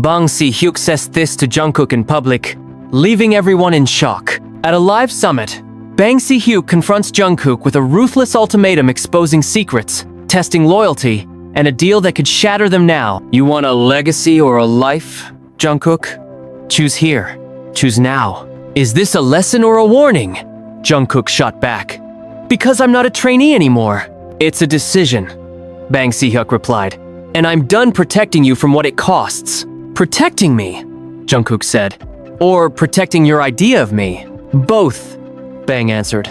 Bang Si-hyuk says this to Jungkook in public, leaving everyone in shock. At a live summit, Bang Si-hyuk confronts Jungkook with a ruthless ultimatum exposing secrets, testing loyalty, and a deal that could shatter them now. You want a legacy or a life, Jungkook? Choose here. Choose now. Is this a lesson or a warning? Jungkook shot back. Because I'm not a trainee anymore. It's a decision, Bang Si-hyuk replied. And I'm done protecting you from what it costs. Protecting me, Jungkook said. Or protecting your idea of me. Both, Bang answered.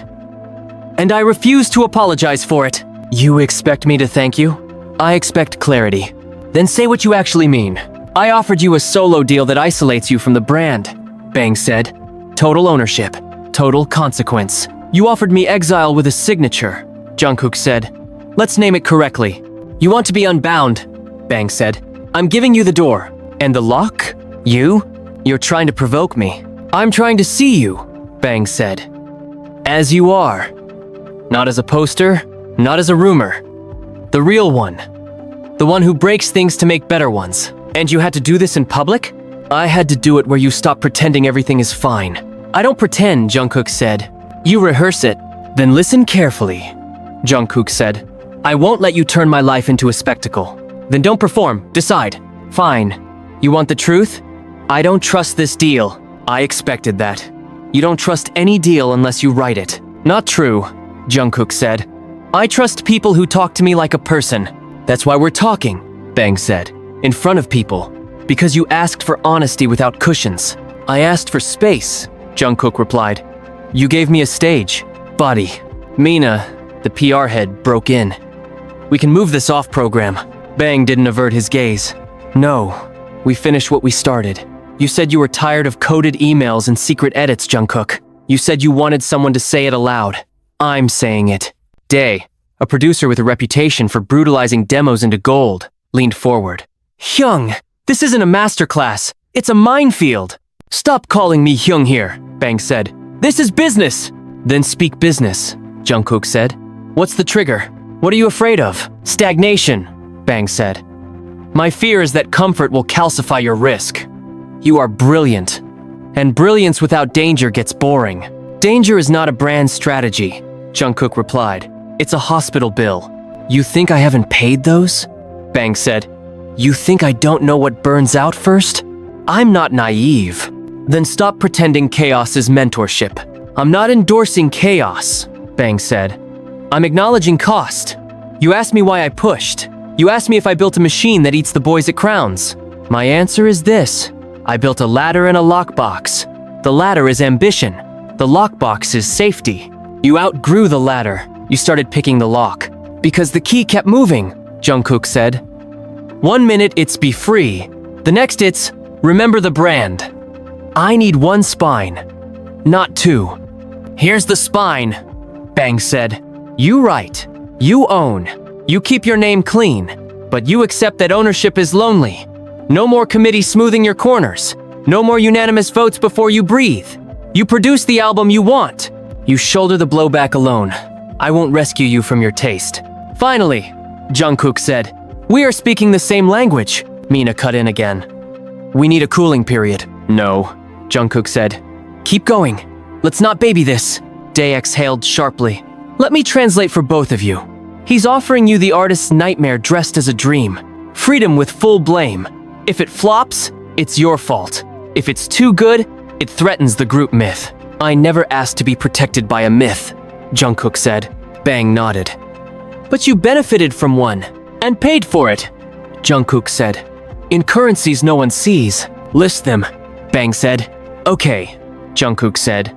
And I refuse to apologize for it. You expect me to thank you? I expect clarity. Then say what you actually mean. I offered you a solo deal that isolates you from the brand, Bang said. Total ownership, total consequence. You offered me exile with a signature, Jungkook said. Let's name it correctly. You want to be unbound, Bang said. I'm giving you the door. And the lock? You're trying to provoke me. I'm trying to see you, Bang said. As you are. Not as a poster, not as a rumor. The real one. The one who breaks things to make better ones. And you had to do this in public? I had to do it where you stop pretending everything is fine. I don't pretend, Jungkook said. You rehearse it. Then listen carefully, Jungkook said. I won't let you turn my life into a spectacle. Then don't perform. Decide. Fine. You want the truth? I don't trust this deal. I expected that. You don't trust any deal unless you write it. Not true, Jungkook said. I trust people who talk to me like a person. That's why we're talking, Bang said. In front of people. Because you asked for honesty without cushions. I asked for space, Jungkook replied. You gave me a stage. Body. Mina, the PR head, broke in. We can move this off program. Bang didn't avert his gaze. No, we finished what we started. You said you were tired of coded emails and secret edits, Jungkook. You said you wanted someone to say it aloud. I'm saying it. Dae, a producer with a reputation for brutalizing demos into gold, leaned forward. Hyung, this isn't a masterclass. It's a minefield. Stop calling me Hyung here, Bang said. This is business. Then speak business, Jungkook said. What's the trigger? What are you afraid of? Stagnation, Bang said. My fear is that comfort will calcify your risk. You are brilliant. And brilliance without danger gets boring. Danger is not a brand strategy, Jungkook replied. It's a hospital bill. You think I haven't paid those? Bang said. You think I don't know what burns out first? I'm not naive. Then stop pretending chaos is mentorship. I'm not endorsing chaos, Bang said. I'm acknowledging cost. You asked me why I pushed. You asked me if I built a machine that eats the boys at Crowns. My answer is this. I built a ladder and a lockbox. The ladder is ambition. The lockbox is safety. You outgrew the ladder. You started picking the lock. Because the key kept moving, Jungkook said. 1 minute it's be free. The next it's remember the brand. I need one spine, not two. Here's the spine, Bang said. You write. You own. You keep your name clean. But you accept that ownership is lonely. No more committee smoothing your corners. No more unanimous votes before you breathe. You produce the album you want. You shoulder the blowback alone. I won't rescue you from your taste. Finally, Jungkook said, we are speaking the same language. Mina cut in again. We need a cooling period. No, Jungkook said. Keep going. Let's not baby this. Dae exhaled sharply. Let me translate for both of you. He's offering you the artist's nightmare dressed as a dream. Freedom with full blame. If it flops, it's your fault. If it's too good, it threatens the group myth. I never asked to be protected by a myth, Jungkook said. Bang nodded. But you benefited from one, and paid for it, Jungkook said. In currencies no one sees. List them, Bang said. Okay, Jungkook said.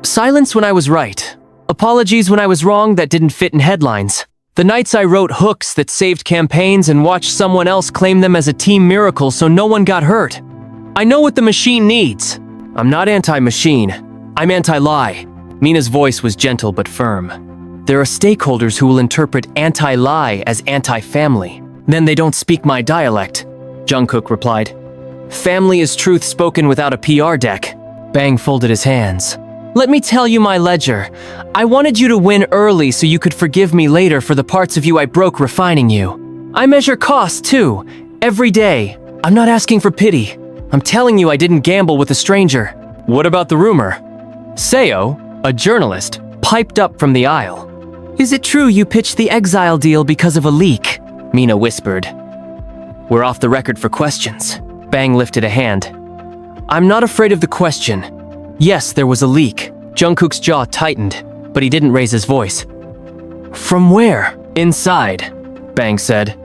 Silence when I was right. Apologies when I was wrong that didn't fit in headlines. The nights I wrote hooks that saved campaigns and watched someone else claim them as a team miracle so no one got hurt. I know what the machine needs. I'm not anti-machine. I'm anti-lie. Mina's voice was gentle but firm. There are stakeholders who will interpret anti-lie as anti-family. Then they don't speak my dialect, Jungkook replied. Family is truth spoken without a PR deck. Bang folded his hands. Let me tell you my ledger. I wanted you to win early so you could forgive me later for the parts of you I broke refining you. I measure cost too. Every day, I'm not asking for pity. I'm telling you I didn't gamble with a stranger. What about the rumor? Seo, a journalist, piped up from the aisle. Is it true you pitched the exile deal because of a leak? Mina whispered. We're off the record for questions. Bang lifted a hand. I'm not afraid of the question. Yes, there was a leak. Jungkook's jaw tightened, but he didn't raise his voice. From where? Inside, Bang said.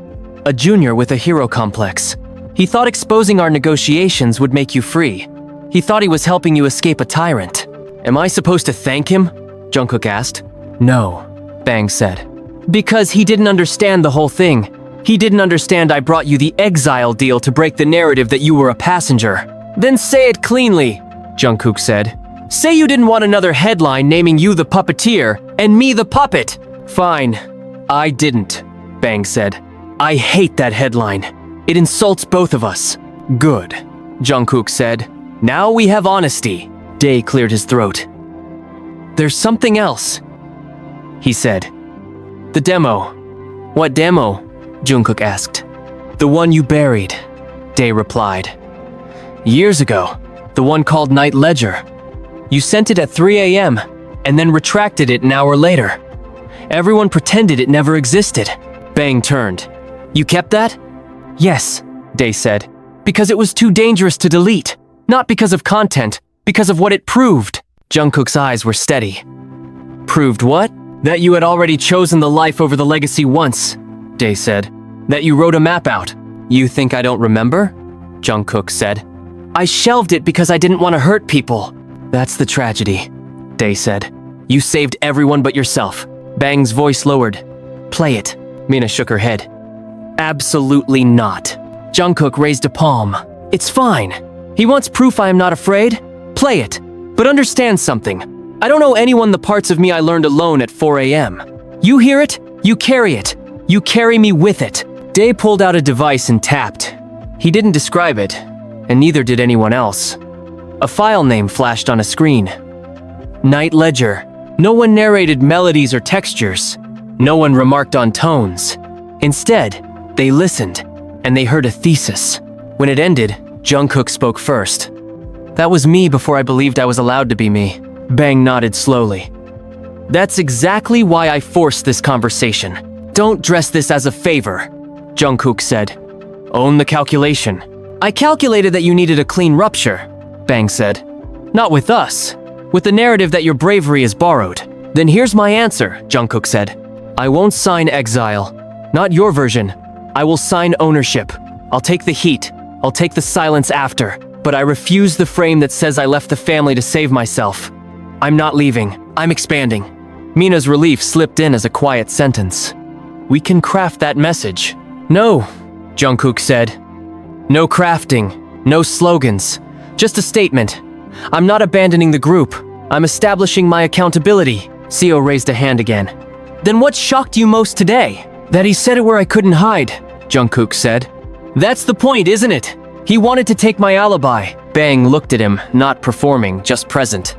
A junior with a hero complex. He thought exposing our negotiations would make you free. He thought he was helping you escape a tyrant. Am I supposed to thank him? Jungkook asked. No, Bang said. Because he didn't understand the whole thing. He didn't understand I brought you the exile deal to break the narrative that you were a passenger. Then say it cleanly, Jungkook said. Say you didn't want another headline naming you the puppeteer and me the puppet. Fine, I didn't, Bang said. I hate that headline. It insults both of us. Good, Jungkook said. Now we have honesty. Dae cleared his throat. There's something else, he said. The demo. What demo? Jungkook asked. The one you buried, Dae replied. Years ago, the one called Night Ledger. You sent it at 3 a.m. and then retracted it an hour later. Everyone pretended it never existed. Bang turned. You kept that? Yes, Dae said. Because it was too dangerous to delete. Not because of content, because of what it proved. Jungkook's eyes were steady. Proved what? That you had already chosen the life over the legacy once, Dae said. That you wrote a map out. You think I don't remember? Jungkook said. I shelved it because I didn't want to hurt people. That's the tragedy, Dae said. You saved everyone but yourself. Bang's voice lowered. Play it. Mina shook her head. Absolutely not. Jungkook raised a palm. It's fine. He wants proof I am not afraid. Play it. But understand something. I don't know anyone the parts of me I learned alone at 4 a.m. You hear it? You carry it. You carry me with it. Dae pulled out a device and tapped. He didn't describe it, and neither did anyone else. A file name flashed on a screen. Night Ledger. No one narrated melodies or textures. No one remarked on tones. Instead, they listened, and they heard a thesis. When it ended, Jungkook spoke first. That was me before I believed I was allowed to be me. Bang nodded slowly. That's exactly why I forced this conversation. Don't dress this as a favor, Jungkook said. Own the calculation. I calculated that you needed a clean rupture, Bang said. Not with us. With the narrative that your bravery is borrowed. Then here's my answer, Jungkook said. I won't sign exile. Not your version. I will sign ownership. I'll take the heat. I'll take the silence after. But I refuse the frame that says I left the family to save myself. I'm not leaving. I'm expanding. Mina's relief slipped in as a quiet sentence. We can craft that message. No, Jungkook said. No crafting. No slogans. Just a statement. I'm not abandoning the group. I'm establishing my accountability. Seo raised a hand again. Then what shocked you most today? That he said it where I couldn't hide, Jungkook said. That's the point, isn't it? He wanted to take my alibi. Bang looked at him, not performing, just present.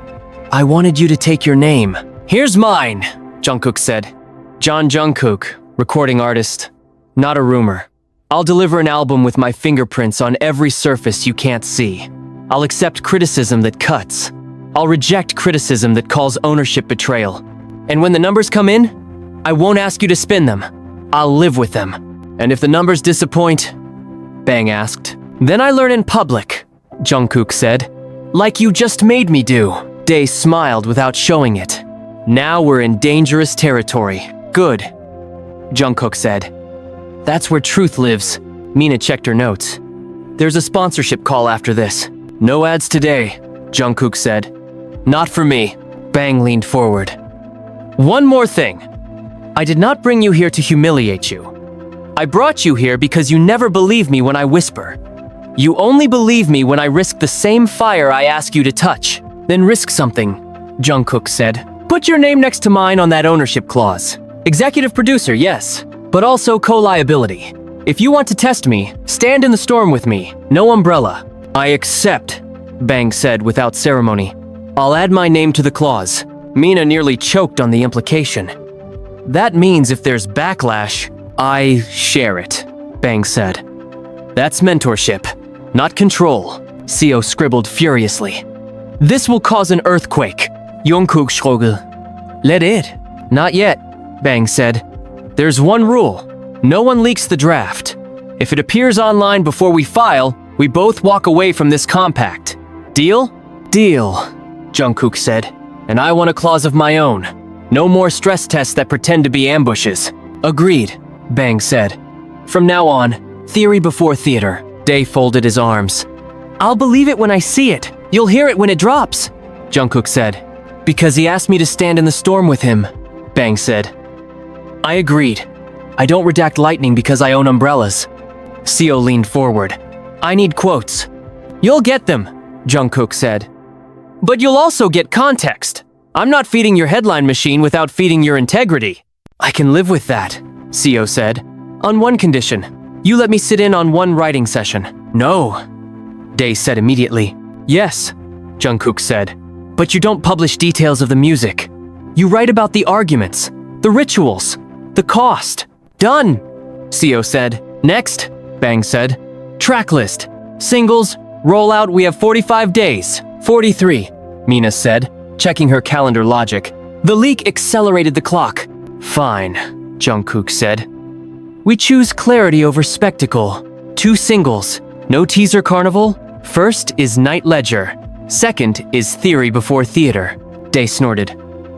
I wanted you to take your name. Here's mine, Jungkook said. John Jungkook, recording artist. Not a rumor. I'll deliver an album with my fingerprints on every surface you can't see. I'll accept criticism that cuts. I'll reject criticism that calls ownership betrayal. And when the numbers come in, I won't ask you to spin them. I'll live with them. And if the numbers disappoint, Bang asked. Then I learn in public, Jungkook said. Like you just made me do. Dae smiled without showing it. Now we're in dangerous territory. Good, Jungkook said. That's where truth lives. Mina checked her notes. There's a sponsorship call after this. No ads today, Jungkook said. Not for me. Bang leaned forward. One more thing. I did not bring you here to humiliate you. I brought you here because you never believe me when I whisper. You only believe me when I risk the same fire I ask you to touch. Then risk something, Jungkook said. Put your name next to mine on that ownership clause. Executive producer, yes, but also co-liability. If you want to test me, stand in the storm with me. No umbrella. I accept, Bang said without ceremony. I'll add my name to the clause. Mina nearly choked on the implication. That means if there's backlash, I share it, Bang said. That's mentorship, not control, Seo scribbled furiously. This will cause an earthquake, Jungkook struggled. Let it. Not yet, Bang said. There's one rule. No one leaks the draft. If it appears online before we file, we both walk away from this compact. Deal? Deal, Jungkook said. And I want a clause of my own. No more stress tests that pretend to be ambushes. Agreed, Bang said. From now on, theory before theater. Dae folded his arms. I'll believe it when I see it. You'll hear it when it drops, Jungkook said. Because he asked me to stand in the storm with him, Bang said. I agreed. I don't redact lightning because I own umbrellas. Seo leaned forward. I need quotes. You'll get them, Jungkook said. But you'll also get context. I'm not feeding your headline machine without feeding your integrity. I can live with that, Seo said. On one condition. You let me sit in on one writing session. No, Dae said immediately. Yes, Jungkook said. But you don't publish details of the music. You write about the arguments, the rituals, the cost. Done, Seo said. Next, Bang said. Track list. Singles, rollout, we have 45 days. 43, Mina said, checking her calendar logic. The leak accelerated the clock. Fine, Jungkook said. We choose clarity over spectacle. 2 singles. No teaser carnival. First is Night Ledger. Second is Theory Before Theater. Dae snorted.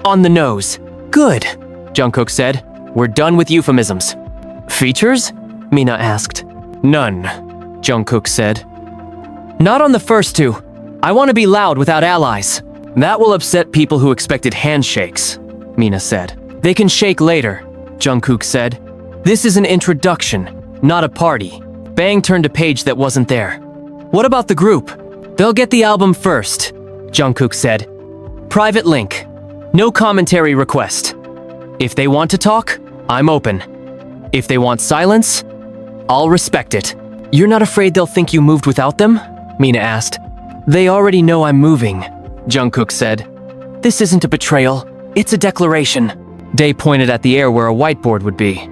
On the nose. Good, Jungkook said. We're done with euphemisms. Features? Mina asked. None, Jungkook said. Not on the first 2. I want to be loud without allies. That will upset people who expected handshakes, Mina said. They can shake later, Jungkook said. This is an introduction, not a party. Bang turned a page that wasn't there. What about the group? They'll get the album first, Jungkook said. Private link. No commentary request. If they want to talk, I'm open. If they want silence, I'll respect it. You're not afraid they'll think you moved without them? Mina asked. They already know I'm moving, Jungkook said. This isn't a betrayal, it's a declaration. Dae pointed at the air where a whiteboard would be.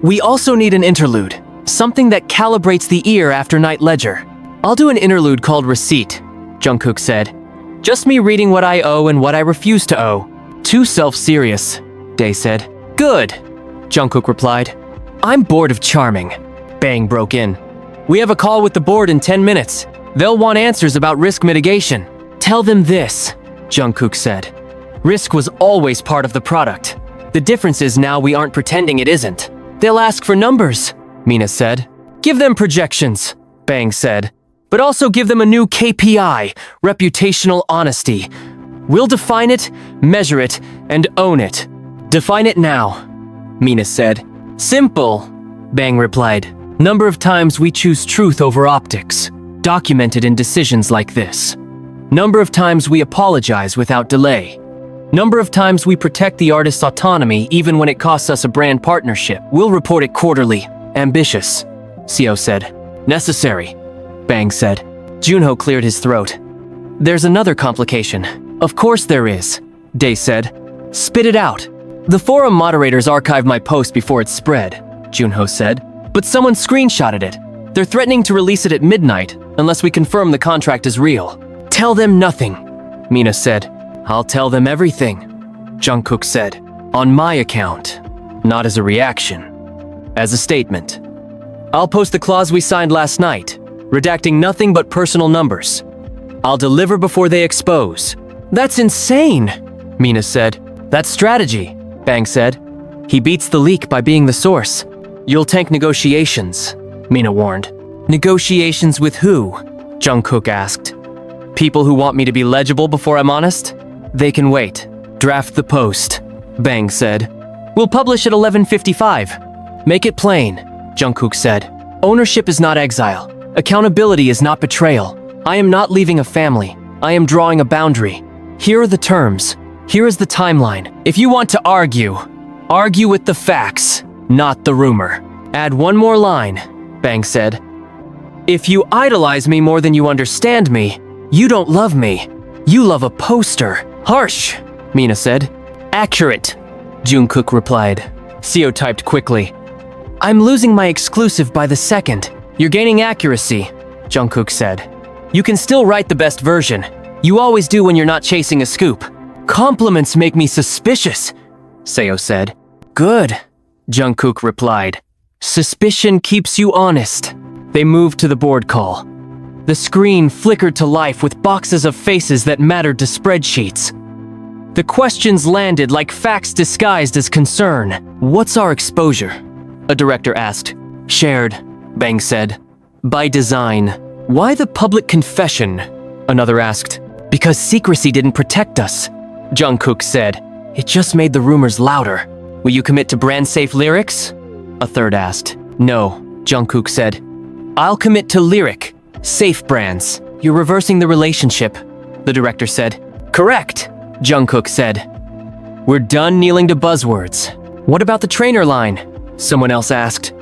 We also need an interlude, something that calibrates the ear after Night Ledger. I'll do an interlude called Receipt, Jungkook said. Just me reading what I owe and what I refuse to owe. Too self-serious, Dae said. Good, Jungkook replied. I'm bored of charming. Bang broke in. We have a call with the board in 10 minutes. They'll want answers about risk mitigation. Tell them this, Jungkook said. Risk was always part of the product. The difference is now we aren't pretending it isn't. They'll ask for numbers, Mina said. Give them projections, Bang said. But also give them a new KPI, reputational honesty. We'll define it, measure it, and own it. Define it now, Mina said. Simple, Bang replied. Number of times we choose truth over optics, documented in decisions like this. Number of times we apologize without delay. Number of times we protect the artist's autonomy even when it costs us a brand partnership. We'll report it quarterly. Ambitious, Seo said. Necessary, Bang said. Junho cleared his throat. There's another complication. Of course there is, Dae said. Spit it out. The forum moderators archived my post before it spread, Junho said. But someone screenshotted it. They're threatening to release it at midnight unless we confirm the contract is real. Tell them nothing, Mina said. I'll tell them everything, Jungkook said. On my account, not as a reaction. As a statement. I'll post the clause we signed last night, redacting nothing but personal numbers. I'll deliver before they expose. That's insane, Mina said. That's strategy, Bang said. He beats the leak by being the source. You'll tank negotiations, Mina warned. Negotiations with who? Jungkook asked. People who want me to be legible before I'm honest? They can wait. Draft the post, Bang said. We'll publish at 11:55. Make it plain, Jungkook said. Ownership is not exile. Accountability is not betrayal. I am not leaving a family. I am drawing a boundary. Here are the terms. Here is the timeline. If you want to argue, argue with the facts, not the rumor. Add one more line, Bang said. If you idolize me more than you understand me, you don't love me. You love a poster. Harsh, Mina said. Accurate, Jungkook replied. Seo typed quickly. I'm losing my exclusive by the second. You're gaining accuracy, Jungkook said. You can still write the best version. You always do when you're not chasing a scoop. Compliments make me suspicious, Seo said. Good, Jungkook replied. Suspicion keeps you honest. They moved to the board call. The screen flickered to life with boxes of faces that mattered to spreadsheets. The questions landed like facts disguised as concern. What's our exposure? A director asked. Shared, Bang said. By design. Why the public confession? Another asked. Because secrecy didn't protect us, Jungkook said. It just made the rumors louder. Will you commit to brand-safe lyrics? A third asked. No, Jungkook said. I'll commit to lyric, safe brands. You're reversing the relationship, the director said. Correct, Jungkook said. We're done kneeling to buzzwords. What about the trainer line? Someone else asked.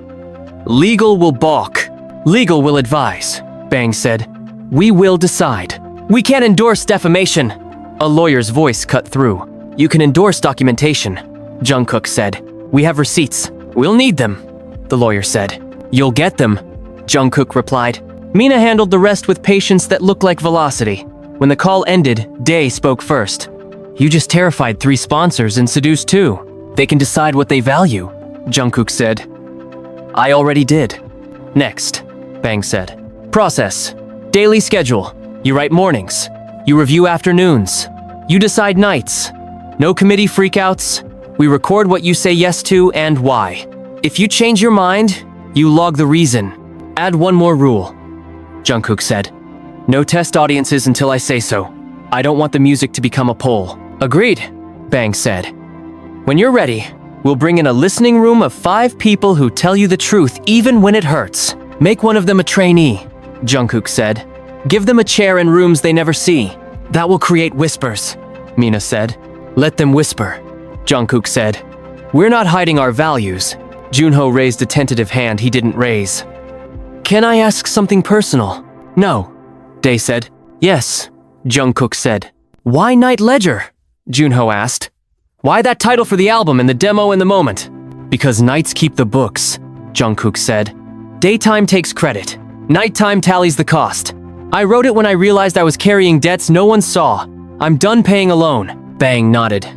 Legal will balk. Legal will advise, Bang said. We will decide. We can't endorse defamation. A lawyer's voice cut through. You can endorse documentation, Jungkook said. We have receipts. We'll need them, the lawyer said. You'll get them, Jungkook replied. Mina handled the rest with patience that looked like velocity. When the call ended, Dae spoke first. You just terrified 3 sponsors and seduced 2. They can decide what they value, Jungkook said. I already did. Next, Bang said. Process. Daily schedule. You write mornings. You review afternoons. You decide nights. No committee freakouts. We record what you say yes to and why. If you change your mind, you log the reason. Add one more rule, Jungkook said. No test audiences until I say so. I don't want the music to become a poll. Agreed, Bang said. When you're ready, we'll bring in a listening room of 5 people who tell you the truth even when it hurts. Make one of them a trainee, Jungkook said. Give them a chair in rooms they never see. That will create whispers, Mina said. Let them whisper, Jungkook said. We're not hiding our values. Junho raised a tentative hand he didn't raise. Can I ask something personal? No, Dae said. Yes, Jungkook said. Why Night Ledger? Junho asked. Why that title for the album and the demo in the moment? Because nights keep the books, Jungkook said. Daytime takes credit. Nighttime tallies the cost. I wrote it when I realized I was carrying debts no one saw. I'm done paying alone. Bang nodded.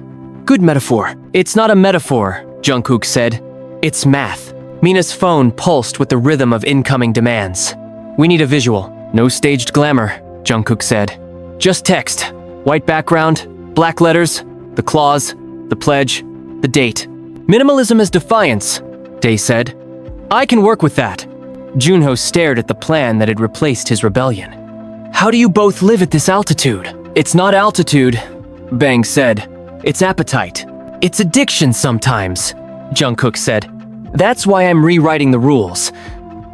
Good metaphor. It's not a metaphor, Jungkook said. It's math. Mina's phone pulsed with the rhythm of incoming demands. We need a visual. No staged glamour, Jungkook said. Just text. White background, black letters, the clause, the pledge, the date. Minimalism is defiance, Dae said. I can work with that. Junho stared at the plan that had replaced his rebellion. How do you both live at this altitude? It's not altitude, Bang said. It's appetite. It's addiction sometimes, Jungkook said. That's why I'm rewriting the rules.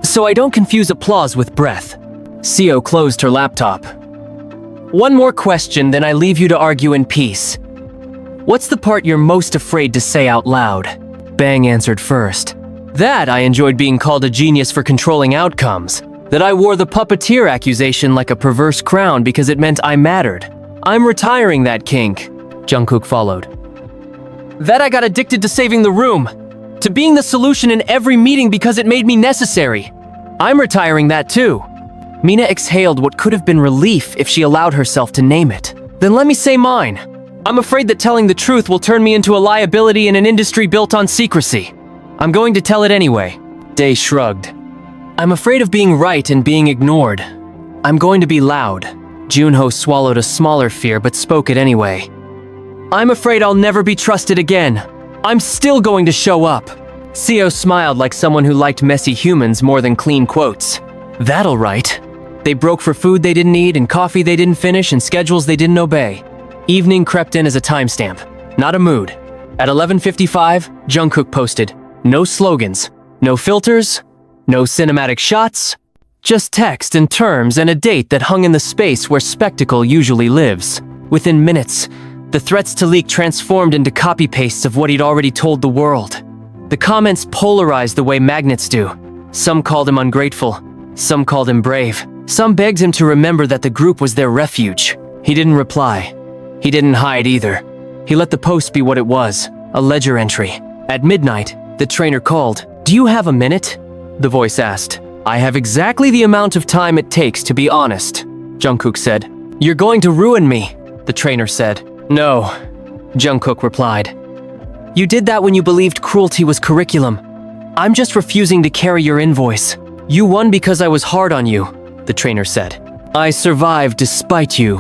So I don't confuse applause with breath. Seo closed her laptop. One more question, then I leave you to argue in peace. What's the part you're most afraid to say out loud? Bang answered first. That I enjoyed being called a genius for controlling outcomes. That I wore the puppeteer accusation like a perverse crown because it meant I mattered. I'm retiring that kink, Jungkook followed. That I got addicted to saving the room. To being the solution in every meeting because it made me necessary. I'm retiring that too. Mina exhaled what could have been relief if she allowed herself to name it. Then let me say mine. I'm afraid that telling the truth will turn me into a liability in an industry built on secrecy. I'm going to tell it anyway. Dae shrugged. I'm afraid of being right and being ignored. I'm going to be loud. Junho swallowed a smaller fear but spoke it anyway. I'm afraid I'll never be trusted again. I'm still going to show up. Seo smiled like someone who liked messy humans more than clean quotes. That'll right. They broke for food they didn't eat and coffee they didn't finish and schedules they didn't obey. Evening crept in as a timestamp, not a mood. At 11:55, Jungkook posted, no slogans, no filters, no cinematic shots, just text and terms and a date that hung in the space where spectacle usually lives. Within minutes, the threats to leak transformed into copy-pastes of what he'd already told the world. The comments polarized the way magnets do. Some called him ungrateful, some called him brave, some begged him to remember that the group was their refuge. He didn't reply. He didn't hide either. He let the post be what it was, a ledger entry. At midnight, the trainer called. Do you have a minute? The voice asked. I have exactly the amount of time it takes to be honest, Jungkook said. You're going to ruin me, the trainer said. No, Jungkook replied. You did that when you believed cruelty was curriculum. I'm just refusing to carry your invoice. You won because I was hard on you, the trainer said. I survived despite you,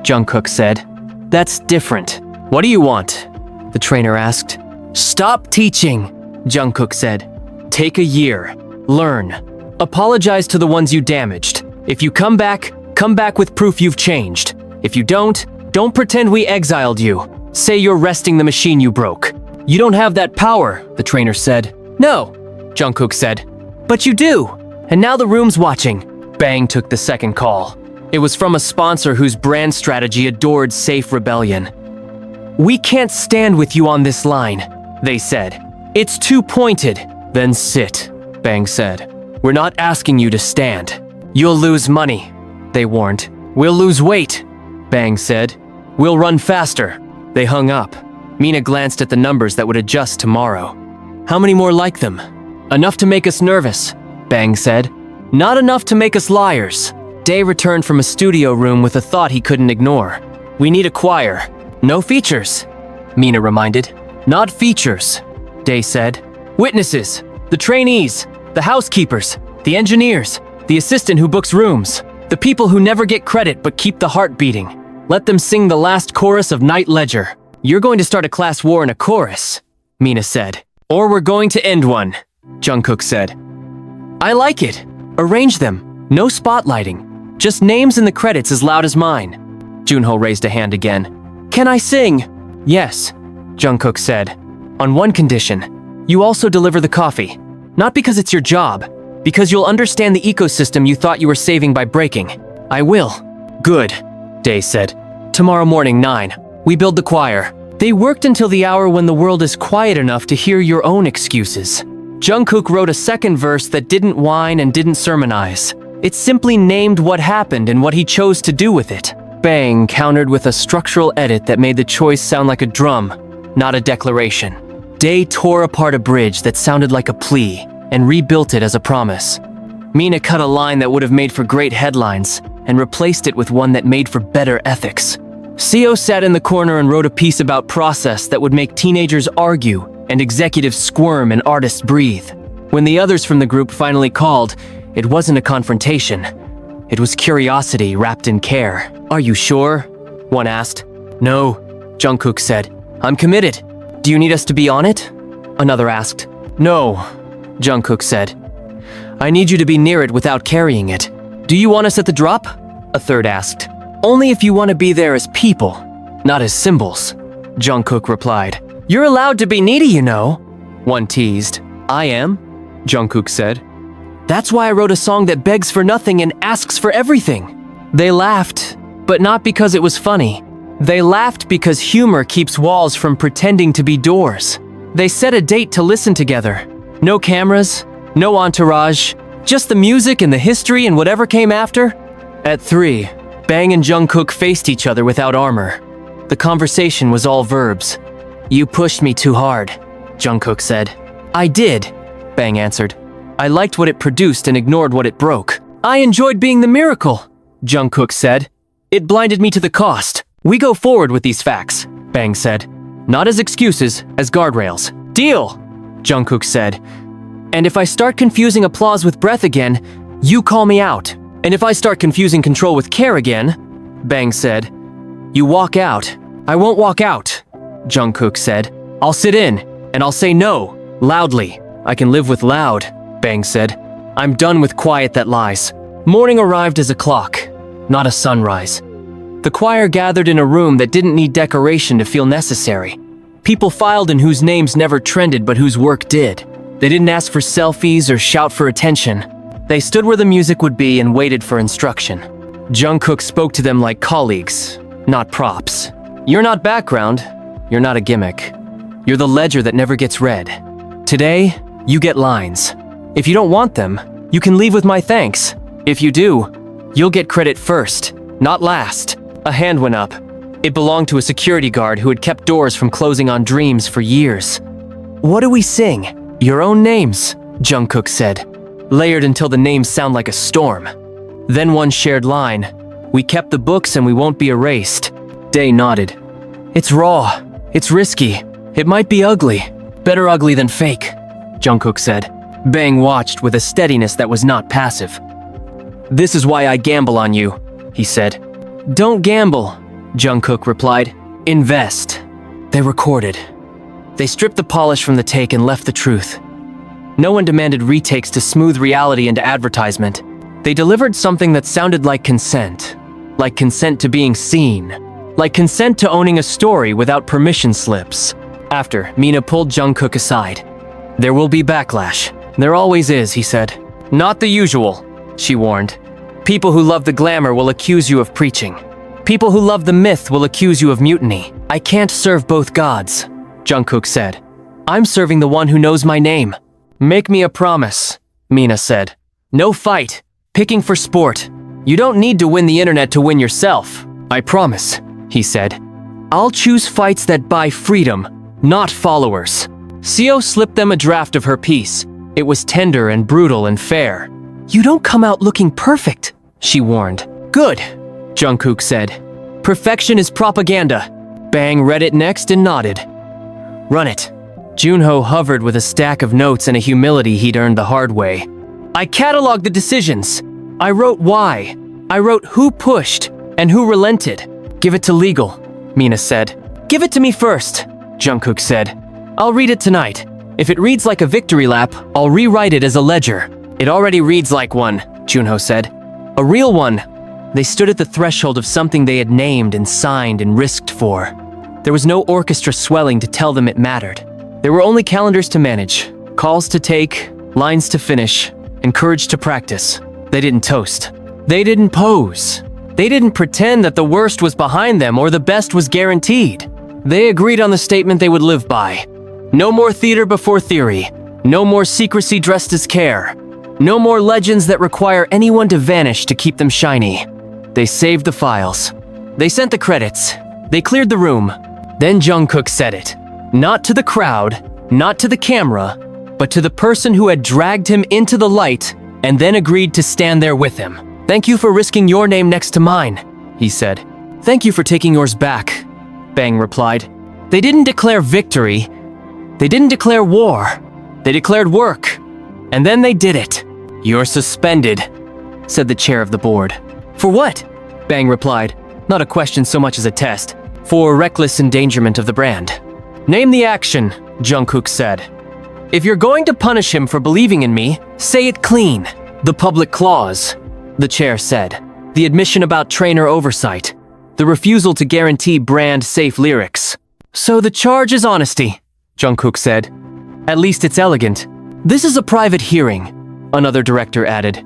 Jungkook said. That's different. What do you want? The trainer asked. Stop teaching, Jungkook said. Take a year. Learn. Apologize to the ones you damaged. If you come back with proof you've changed. If you don't pretend we exiled you. Say you're resting the machine you broke. You don't have that power, the trainer said. No, Jungkook said. But you do. And now the room's watching. Bang took the second call. It was from a sponsor whose brand strategy adored safe rebellion. We can't stand with you on this line, they said. It's too pointed. Then sit, Bang said. We're not asking you to stand. You'll lose money, they warned. We'll lose weight, Bang said. We'll run faster. They hung up. Mina glanced at the numbers that would adjust tomorrow. How many more like them? Enough to make us nervous, Bang said. Not enough to make us liars. Day returned from a studio room with a thought he couldn't ignore. We need a choir. No features, Mina reminded. Not features, Day said. Witnesses, the trainees, the housekeepers, the engineers, the assistant who books rooms, the people who never get credit but keep the heart beating. Let them sing the last chorus of Night Ledger. You're going to start a class war in a chorus, Mina said. Or we're going to end one, Jungkook said. I like it. Arrange them. No spotlighting. Just names in the credits as loud as mine. Junho raised a hand again. Can I sing? Yes, Jungkook said. On one condition. You also deliver the coffee. Not because it's your job. Because you'll understand the ecosystem you thought you were saving by breaking. I will. Good, Day said. Tomorrow morning, 9. We build the choir. They worked until the hour when the world is quiet enough to hear your own excuses. Jungkook wrote a second verse that didn't whine and didn't sermonize. It simply named what happened and what he chose to do with it. Bang countered with a structural edit that made the choice sound like a drum, not a declaration. Day tore apart a bridge that sounded like a plea and rebuilt it as a promise. Mina cut a line that would have made for great headlines and replaced it with one that made for better ethics. Seo sat in the corner and wrote a piece about process that would make teenagers argue and executives squirm and artists breathe. When the others from the group finally called, it wasn't a confrontation. It was curiosity wrapped in care. Are you sure? One asked. No, Jungkook said. I'm committed. Do you need us to be on it? Another asked. No, Jungkook said. I need you to be near it without carrying it. Do you want us at the drop? A third asked. Only if you want to be there as people, not as symbols, Jungkook replied. You're allowed to be needy, you know, one teased. I am, Jungkook said. That's why I wrote a song that begs for nothing and asks for everything. They laughed, but not because it was funny. They laughed because humor keeps walls from pretending to be doors. They set a date to listen together. No cameras, no entourage, just the music and the history and whatever came after. At 3, Bang and Jungkook faced each other without armor. The conversation was all verbs. You pushed me too hard, Jungkook said. I did, Bang answered. I liked what it produced and ignored what it broke. I enjoyed being the miracle, Jungkook said. It blinded me to the cost. We go forward with these facts, Bang said. Not as excuses, as guardrails. Deal, Jungkook said. And if I start confusing applause with breath again, you call me out. And if I start confusing control with care again, Bang said, you walk out. I won't walk out, Jungkook said. I'll sit in, and I'll say no, loudly. I can live with loud, Bang said. I'm done with quiet that lies. Morning arrived as a clock, not a sunrise. The choir gathered in a room that didn't need decoration to feel necessary. People filed in whose names never trended but whose work did. They didn't ask for selfies or shout for attention. They stood where the music would be and waited for instruction. Jungkook spoke to them like colleagues, not props. You're not background, you're not a gimmick. You're the ledger that never gets read. Today, you get lines. If you don't want them, you can leave with my thanks. If you do, you'll get credit first, not last. A hand went up. It belonged to a security guard who had kept doors from closing on dreams for years. What do we sing? Your own names, Jungkook said. layered until the names sound like a storm. Then one shared line, "We kept the books and we won't be erased." Dae nodded. "It's raw. It's risky. It might be ugly. Better ugly than fake," Jungkook said. Bang watched with a steadiness that was not passive. "This is why I gamble on you," he said. "Don't gamble," Jungkook replied. "Invest." They recorded. They stripped the polish from the take and left the truth. No one demanded retakes to smooth reality into advertisement. They delivered something that sounded like consent to being seen, like consent to owning a story without permission slips. After, Mina pulled Jungkook aside. "There will be backlash. There always is," he said. "Not the usual," she warned. "People who love the glamour will accuse you of preaching. People who love the myth will accuse you of mutiny. I can't serve both gods," Jungkook said. "I'm serving the one who knows my name." "Make me a promise," Mina said. "No fight. Picking for sport. You don't need to win the internet to win yourself." "I promise," he said. "I'll choose fights that buy freedom, not followers." Seo slipped them a draft of her piece. It was tender and brutal and fair. "You don't come out looking perfect," she warned. "Good," Jungkook said. "Perfection is propaganda." Bang read it next and nodded. "Run it." Junho hovered with a stack of notes and a humility he'd earned the hard way. "I cataloged the decisions. I wrote why. I wrote who pushed and who relented." "Give it to legal," Mina said. "Give it to me first," Jungkook said. "I'll read it tonight. If it reads like a victory lap, I'll rewrite it as a ledger." "It already reads like one," Junho said. "A real one." They stood at the threshold of something they had named and signed and risked for. There was no orchestra swelling to tell them it mattered. There were only calendars to manage, calls to take, lines to finish, and courage to practice. They didn't toast. They didn't pose. They didn't pretend that the worst was behind them or the best was guaranteed. They agreed on the statement they would live by. No more theater before theory. No more secrecy dressed as care. No more legends that require anyone to vanish to keep them shiny. They saved the files. They sent the credits. They cleared the room. Then Jungkook said it. Not to the crowd, not to the camera, but to the person who had dragged him into the light and then agreed to stand there with him. "Thank you for risking your name next to mine," he said. "Thank you for taking yours back," Bang replied. They didn't declare victory. They didn't declare war. They declared work. And then they did it. "You're suspended," said the chair of the board. "For what?" Bang replied. Not a question so much as a test. "For reckless endangerment of the brand." "Name the action," Jungkook said. "If you're going to punish him for believing in me, say it clean." "The public clause," the chair said. "The admission about trainer oversight. The refusal to guarantee brand-safe lyrics." "So the charge is honesty," Jungkook said. "At least it's elegant." "This is a private hearing," another director added.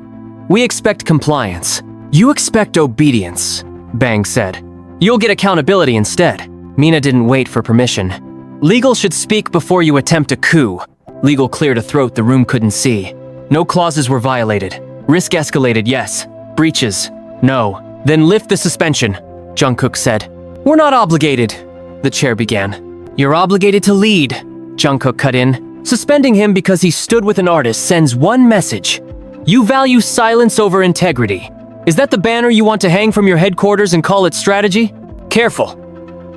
"We expect compliance." "You expect obedience," Bang said. "You'll get accountability instead." Mina didn't wait for permission. "Legal should speak before you attempt a coup." Legal cleared a throat the room couldn't see. No clauses were violated. Risk escalated, yes. Breaches, no. "Then lift the suspension," Jungkook said. "We're not obligated," the chair began. "You're obligated to lead," Jungkook cut in. "Suspending him because he stood with an artist sends one message. You value silence over integrity. Is that the banner you want to hang from your headquarters and call it strategy? Careful,"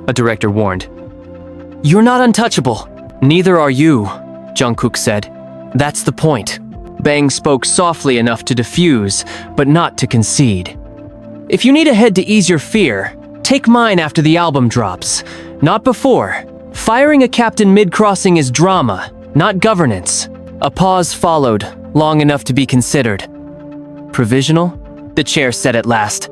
a director warned. "You're not untouchable." "Neither are you," Jungkook said. "That's the point." Bang spoke softly enough to diffuse, but not to concede. "If you need a head to ease your fear, take mine after the album drops. Not before. Firing a captain mid-crossing is drama, not governance." A pause followed, long enough to be considered. "Provisional?" the chair said at last.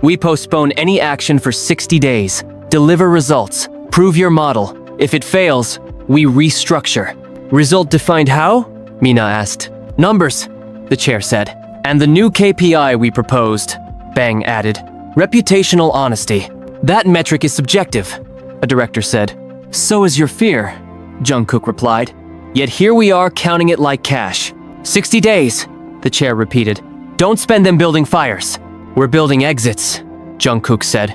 "We postpone any action for 60 days. Deliver results. Prove your model. If it fails, we restructure." "Result defined how?" Mina asked. "Numbers," the chair said. "And the new KPI we proposed," Bang added. "Reputational honesty. That metric is subjective," a director said. "So is your fear," Jungkook replied. "Yet here we are counting it like cash." 60 days, the chair repeated. "Don't spend them building fires. We're building exits," Jungkook said.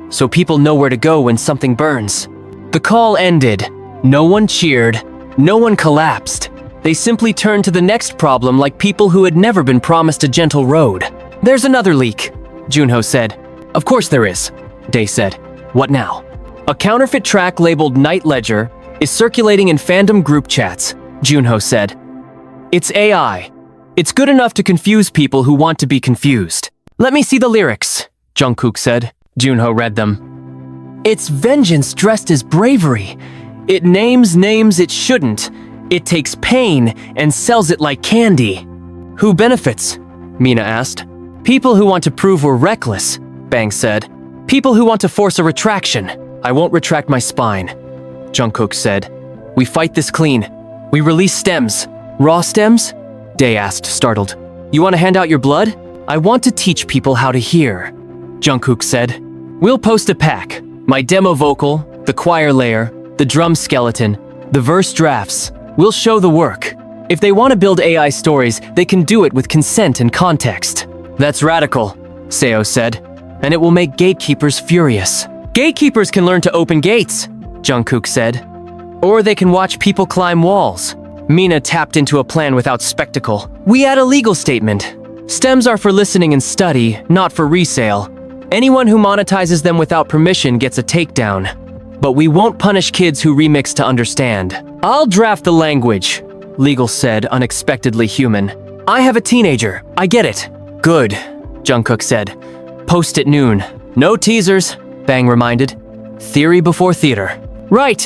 "So people know where to go when something burns." The call ended. No one cheered. No one collapsed. They simply turned to the next problem like people who had never been promised a gentle road. There's another leak, Junho said. Of course there is, Dae said. What now? A counterfeit track labeled Night Ledger is circulating in fandom group chats, Junho said. It's AI. It's good enough to confuse people who want to be confused. Let me see the lyrics, Jungkook said. Junho read them. It's vengeance dressed as bravery. It names names it shouldn't. It takes pain and sells it like candy. Who benefits? Mina asked. People who want to prove we're reckless, Bang said. People who want to force a retraction. I won't retract my spine, Jungkook said. We fight this clean. We release stems. Raw stems? Dae asked, startled. You want to hand out your blood? I want to teach people how to hear, Jungkook said. We'll post a pack. My demo vocal, the choir layer, the drum skeleton, the verse drafts. We'll show the work. If they want to build AI stories, they can do it with consent and context. That's radical, Seo said, and it will make gatekeepers furious. Gatekeepers can learn to open gates, Jungkook said. Or they can watch people climb walls. Mina tapped into a plan without spectacle. We add a legal statement. Stems are for listening and study, not for resale. Anyone who monetizes them without permission gets a takedown. But we won't punish kids who remix to understand. I'll draft the language, Legal said, unexpectedly human. I have a teenager. I get it. Good, Jungkook said. Post at noon. No teasers, Bang reminded. Theory before theater. Right,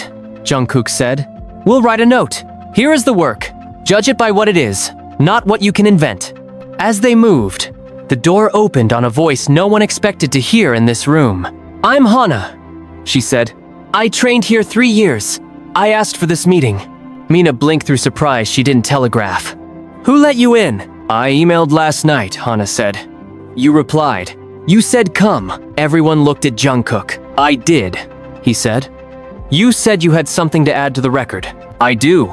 Jungkook said. We'll write a note. Here is the work. Judge it by what it is, not what you can invent. As they moved, the door opened on a voice no one expected to hear in this room. I'm Hana, she said. I trained here 3 years. I asked for this meeting. Mina blinked through surprise she didn't telegraph. Who let you in? I emailed last night, Hana said. You replied. You said come. Everyone looked at Jungkook. I did, he said. You said you had something to add to the record. I do,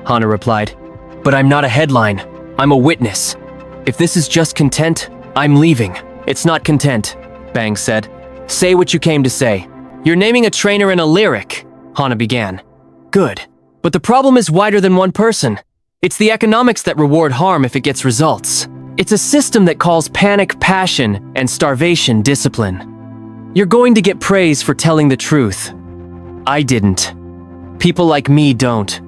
Hana replied. But I'm not a headline. I'm a witness. If this is just content, I'm leaving. It's not content, Bang said. Say what you came to say. You're naming a trainer in a lyric, Hana began. Good. But the problem is wider than one person. It's the economics that reward harm if it gets results. It's a system that calls panic passion and starvation discipline. You're going to get praise for telling the truth. I didn't. People like me don't.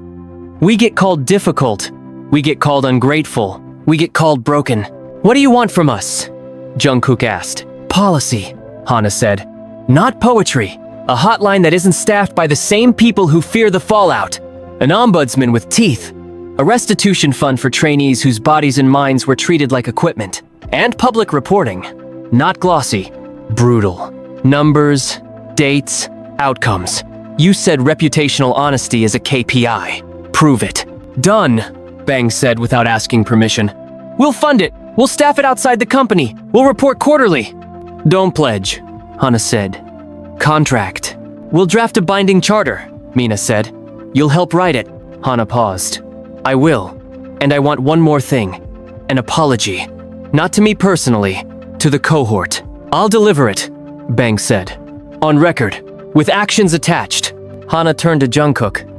We get called difficult. We get called ungrateful. We get called broken. What do you want from us? Jungkook asked. Policy, Hana said. Not poetry. A hotline that isn't staffed by the same people who fear the fallout. An ombudsman with teeth. A restitution fund for trainees whose bodies and minds were treated like equipment. And public reporting. Not glossy. Brutal. Numbers, dates, outcomes. You said reputational honesty is a KPI. Prove it. Done, Bang said without asking permission. We'll fund it. We'll staff it outside the company. We'll report quarterly. Don't pledge, Hana said. Contract. We'll draft a binding charter, Mina said. You'll help write it. Hana paused. I will. And I want one more thing. An apology. Not to me personally, to the cohort. I'll deliver it, Bang said. On record, with actions attached. Hana turned to Jungkook.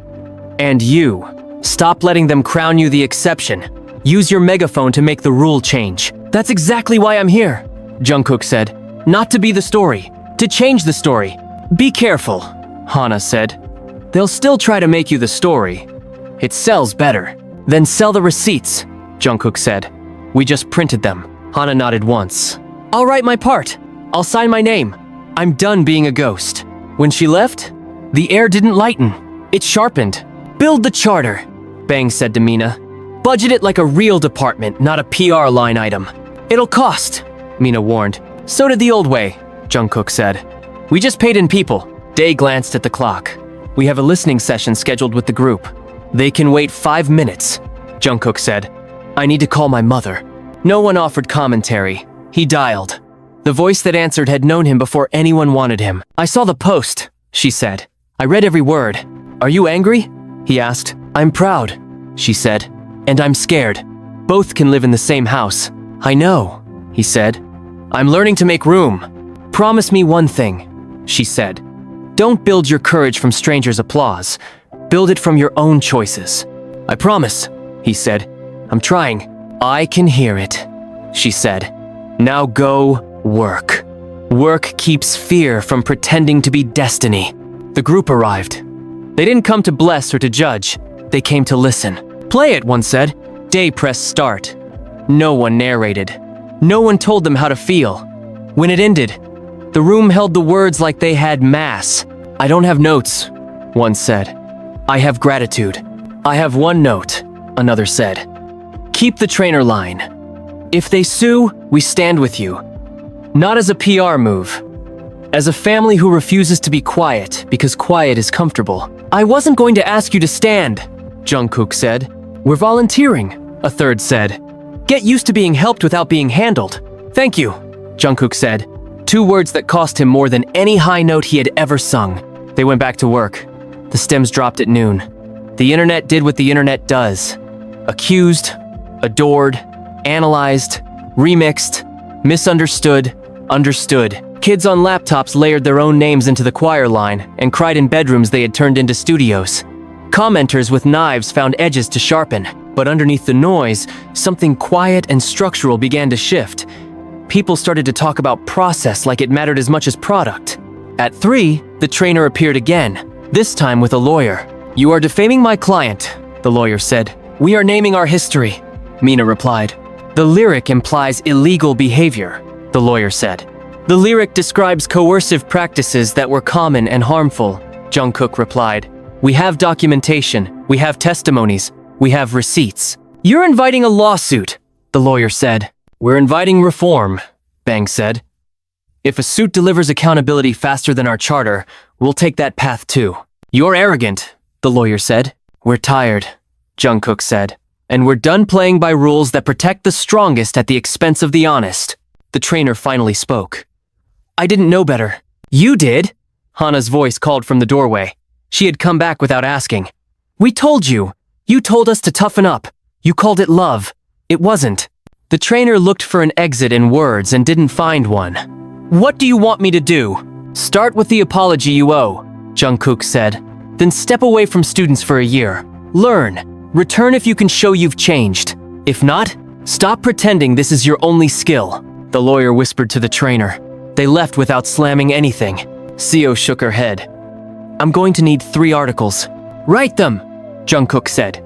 And you, stop letting them crown you the exception. Use your megaphone to make the rule change. That's exactly why I'm here, Jungkook said. Not to be the story, to change the story. Be careful, Hana said. They'll still try to make you the story. It sells better. Then sell the receipts, Jungkook said. We just printed them. Hana nodded once. I'll write my part. I'll sign my name. I'm done being a ghost. When she left, the air didn't lighten. It sharpened. Build the charter, Bang said to Mina. Budget it like a real department, not a PR line item. It'll cost, Mina warned. So did the old way, Jungkook said. We just paid in people. Dae glanced at the clock. We have a listening session scheduled with the group. They can wait 5 minutes, Jungkook said. I need to call my mother. No one offered commentary. He dialed. The voice that answered had known him before anyone wanted him. I saw the post, she said. I read every word. Are you angry? He asked. I'm proud, she said. And I'm scared. Both can live in the same house. I know, he said. I'm learning to make room. Promise me one thing, she said. Don't build your courage from strangers' applause. Build it from your own choices. I promise, he said. I'm trying. I can hear it, she said. Now go work. Work keeps fear from pretending to be destiny. The group arrived. They didn't come to bless or to judge. They came to listen. Play it, one said. Day pressed start. No one narrated. No one told them how to feel. When it ended, the room held the words like they had mass. I don't have notes, one said. I have gratitude. I have one note, another said. Keep the trainer line. If they sue, we stand with you. Not as a PR move. As a family who refuses to be quiet because quiet is comfortable. I wasn't going to ask you to stand, Jungkook said. We're volunteering, a third said. Get used to being helped without being handled. Thank you, Jungkook said. 2 words that cost him more than any high note he had ever sung. They went back to work. The stems dropped at noon. The internet did what the internet does. Accused, adored, analyzed, remixed, misunderstood, understood. Kids on laptops layered their own names into the choir line and cried in bedrooms they had turned into studios. Commenters with knives found edges to sharpen, but underneath the noise, something quiet and structural began to shift. People started to talk about process like it mattered as much as product. At 3, the trainer appeared again, this time with a lawyer. You are defaming my client, the lawyer said. We are naming our history, Mina replied. The lyric implies illegal behavior, the lawyer said. The lyric describes coercive practices that were common and harmful, Jungkook replied. We have documentation, we have testimonies, we have receipts. You're inviting a lawsuit, the lawyer said. We're inviting reform, Bang said. If a suit delivers accountability faster than our charter, we'll take that path too. You're arrogant, the lawyer said. We're tired, Jungkook said. And we're done playing by rules that protect the strongest at the expense of the honest. The trainer finally spoke. I didn't know better. You did, Hana's voice called from the doorway. She had come back without asking. We told you. You told us to toughen up. You called it love. It wasn't. The trainer looked for an exit in words and didn't find one. What do you want me to do? Start with the apology you owe, Jungkook said. Then step away from students for a year. Learn. Return if you can show you've changed. If not, stop pretending this is your only skill, the lawyer whispered to the trainer. They left without slamming anything. Seo shook her head. I'm going to need 3 articles. Write them, Jungkook said.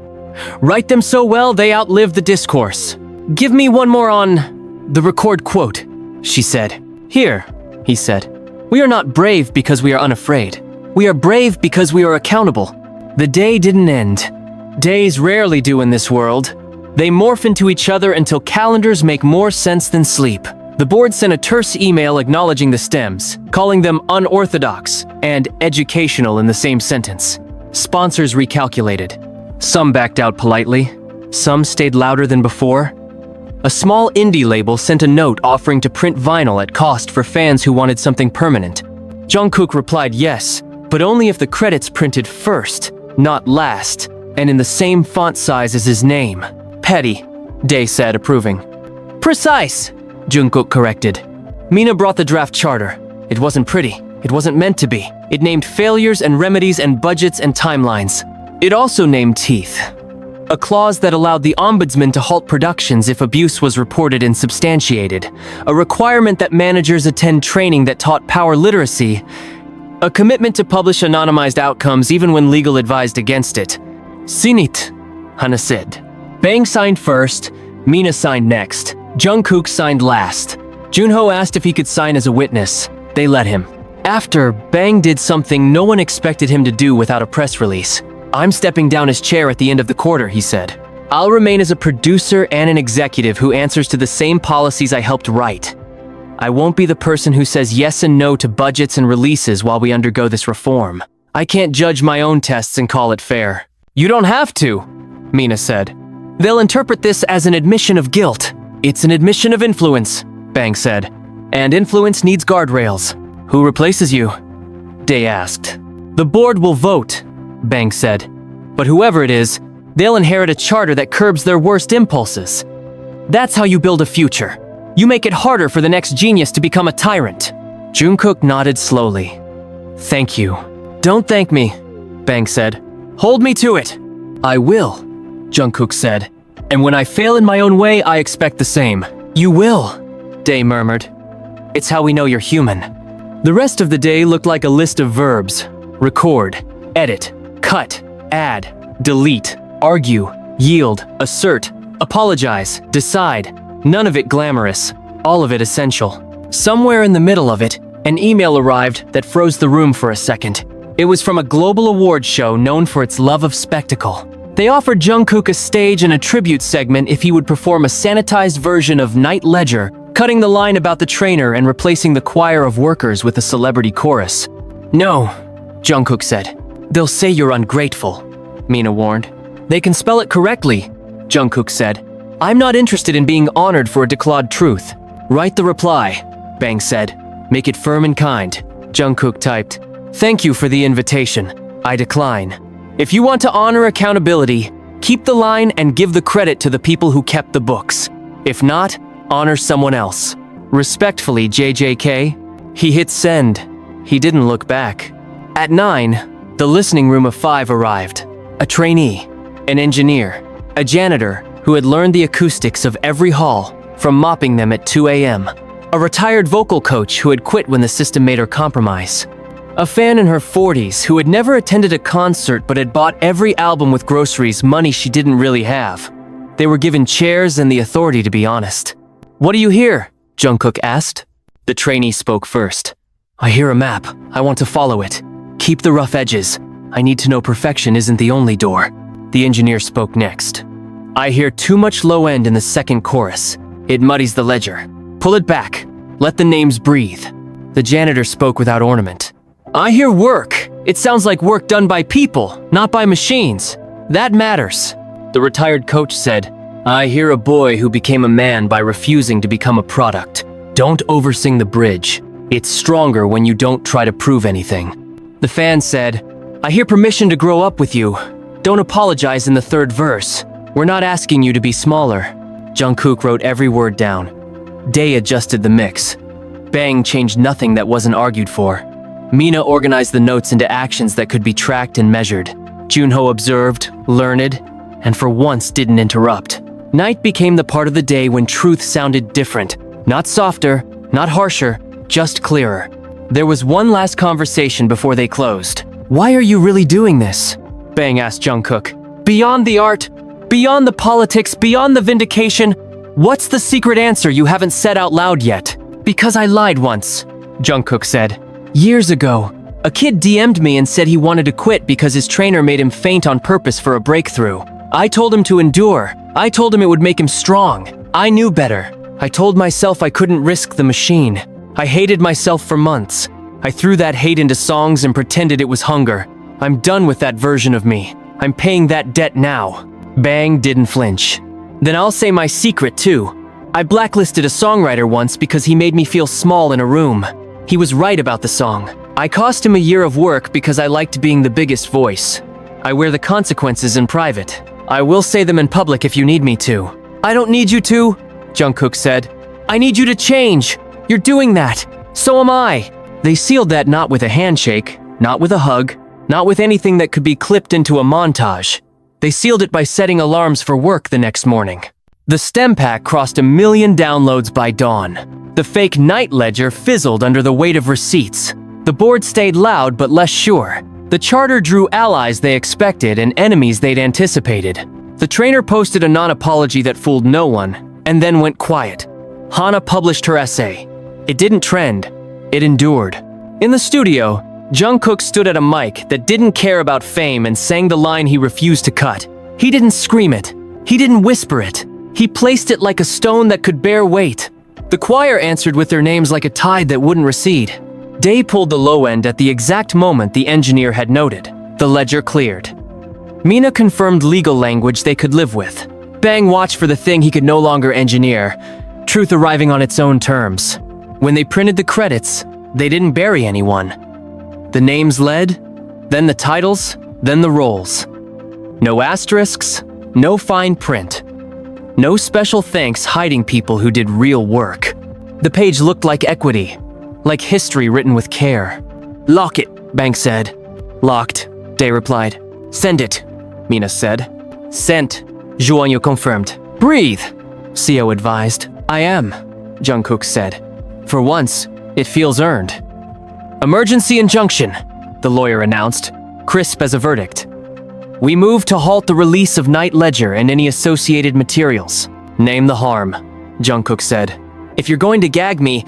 Write them so well they outlive the discourse. Give me one more on the record quote, she said. Here, he said. We are not brave because we are unafraid. We are brave because we are accountable. The day didn't end. Days rarely do in this world. They morph into each other until calendars make more sense than sleep. The board sent a terse email acknowledging the stems, calling them unorthodox and educational in the same sentence. Sponsors recalculated. Some backed out politely. Some stayed louder than before. A small indie label sent a note offering to print vinyl at cost for fans who wanted something permanent. Jungkook replied yes, but only if the credits printed first, not last, and in the same font size as his name. Petty, Day said, approving. Precise, Jungkook corrected. Mina brought the draft charter. It wasn't pretty. It wasn't meant to be. It named failures and remedies and budgets and timelines. It also named teeth. A clause that allowed the ombudsman to halt productions if abuse was reported and substantiated. A requirement that managers attend training that taught power literacy. A commitment to publish anonymized outcomes even when legal advised against it. Sinit, Hana said. Bang signed first, Mina signed next. Jungkook signed last. Junho asked if he could sign as a witness. They let him. After, Bang did something no one expected him to do without a press release. I'm stepping down his chair at the end of the quarter, he said. I'll remain as a producer and an executive who answers to the same policies I helped write. I won't be the person who says yes and no to budgets and releases while we undergo this reform. I can't judge my own tests and call it fair. You don't have to, Mina said. They'll interpret this as an admission of guilt. It's an admission of influence, Bang said. And influence needs guardrails. Who replaces you? Day asked. The board will vote, Bang said. But whoever it is, they'll inherit a charter that curbs their worst impulses. That's how you build a future. You make it harder for the next genius to become a tyrant. Jungkook nodded slowly. Thank you. Don't thank me, Bang said. Hold me to it. I will, Jungkook said. And when I fail in my own way, I expect the same. You will, Dae murmured. It's how we know you're human. The rest of the day looked like a list of verbs. Record, edit, cut, add, delete, argue, yield, assert, apologize, decide. None of it glamorous, all of it essential. Somewhere in the middle of it, an email arrived that froze the room for a second. It was from a global awards show known for its love of spectacle. They offered Jungkook a stage and a tribute segment if he would perform a sanitized version of Night Ledger, cutting the line about the trainer and replacing the choir of workers with a celebrity chorus. No, Jungkook said. They'll say you're ungrateful, Mina warned. They can spell it correctly, Jungkook said. I'm not interested in being honored for a declawed truth. Write the reply, Bang said. Make it firm and kind. Jungkook typed, Thank you for the invitation. I decline. If you want to honor accountability, keep the line and give the credit to the people who kept the books. If not, honor someone else. Respectfully, JJK. He hit send. He didn't look back. At 9, the listening room of 5 arrived. A trainee, an engineer, a janitor who had learned the acoustics of every hall from mopping them at 2 a.m., a retired vocal coach who had quit when the system made her compromise, a fan in her 40s who had never attended a concert but had bought every album with groceries, money she didn't really have. They were given chairs and the authority to be honest. What do you hear? Jungkook asked. The trainee spoke first. I hear a map. I want to follow it. Keep the rough edges. I need to know perfection isn't the only door. The engineer spoke next. I hear too much low end in the second chorus. It muddies the ledger. Pull it back. Let the names breathe. The janitor spoke without ornament. I hear work. It sounds like work done by people, not by machines. That matters. The retired coach said, I hear a boy who became a man by refusing to become a product. Don't oversing the bridge. It's stronger when you don't try to prove anything. The fan said, I hear permission to grow up with you. Don't apologize in the third verse. We're not asking you to be smaller. Jungkook wrote every word down. Dae adjusted the mix. Bang changed nothing that wasn't argued for. Mina organized the notes into actions that could be tracked and measured. Junho observed, learned, and for once didn't interrupt. Night became the part of the day when truth sounded different. Not softer, not harsher, just clearer. There was one last conversation before they closed. Why are you really doing this? Bang asked Jungkook. Beyond the art, beyond the politics, beyond the vindication, what's the secret answer you haven't said out loud yet? Because I lied once, Jungkook said. Years ago, a kid DM'd me and said he wanted to quit because his trainer made him faint on purpose for a breakthrough. I told him to endure. I told him it would make him strong. I knew better. I told myself I couldn't risk the machine. I hated myself for months. I threw that hate into songs and pretended it was hunger. I'm done with that version of me. I'm paying that debt now. Bang didn't flinch. Then I'll say my secret too. I blacklisted a songwriter once because he made me feel small in a room. He was right about the song. I cost him a year of work because I liked being the biggest voice. I wear the consequences in private. I will say them in public if you need me to. I don't need you to, Jungkook said. I need you to change. You're doing that. So am I. They sealed that not with a handshake, not with a hug, not with anything that could be clipped into a montage. They sealed it by setting alarms for work the next morning. The STEM pack crossed 1 million downloads by dawn. The fake night ledger fizzled under the weight of receipts. The board stayed loud but less sure. The charter drew allies they expected and enemies they'd anticipated. The trainer posted a non-apology that fooled no one, and then went quiet. Hana published her essay. It didn't trend. It endured. In the studio, Jungkook stood at a mic that didn't care about fame and sang the line he refused to cut. He didn't scream it. He didn't whisper it. He placed it like a stone that could bear weight. The choir answered with their names like a tide that wouldn't recede. Dae pulled the low end at the exact moment the engineer had noted. The ledger cleared. Mina confirmed legal language they could live with. Bang watched for the thing he could no longer engineer, truth arriving on its own terms. When they printed the credits, they didn't bury anyone. The names led, then the titles, then the roles. No asterisks, no fine print. No special thanks hiding people who did real work. The page looked like equity, like history written with care. Lock it, Bang said. Locked, Dae replied. Send it, Mina said. Sent, Jeon confirmed. Breathe, Seo advised. I am, Jungkook said. For once, it feels earned. Emergency injunction, the lawyer announced, crisp as a verdict. We move to halt the release of Night Ledger and any associated materials. Name the harm, Jungkook said. If you're going to gag me,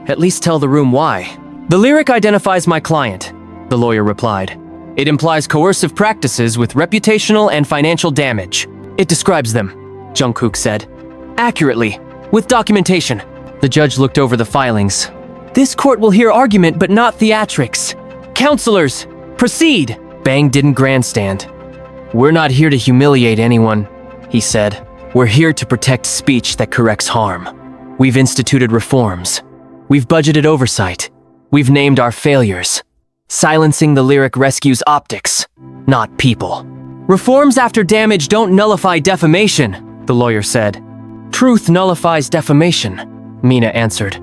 at least tell the room why. The lyric identifies my client, the lawyer replied. It implies coercive practices with reputational and financial damage. It describes them, Jungkook said. Accurately, with documentation. The judge looked over the filings. This court will hear argument but not theatrics. Counselors, proceed! Bang didn't grandstand. We're not here to humiliate anyone, he said. We're here to protect speech that corrects harm. We've instituted reforms. We've budgeted oversight. We've named our failures. Silencing the lyric rescues optics, not people. Reforms after damage don't nullify defamation, the lawyer said. Truth nullifies defamation, Mina answered.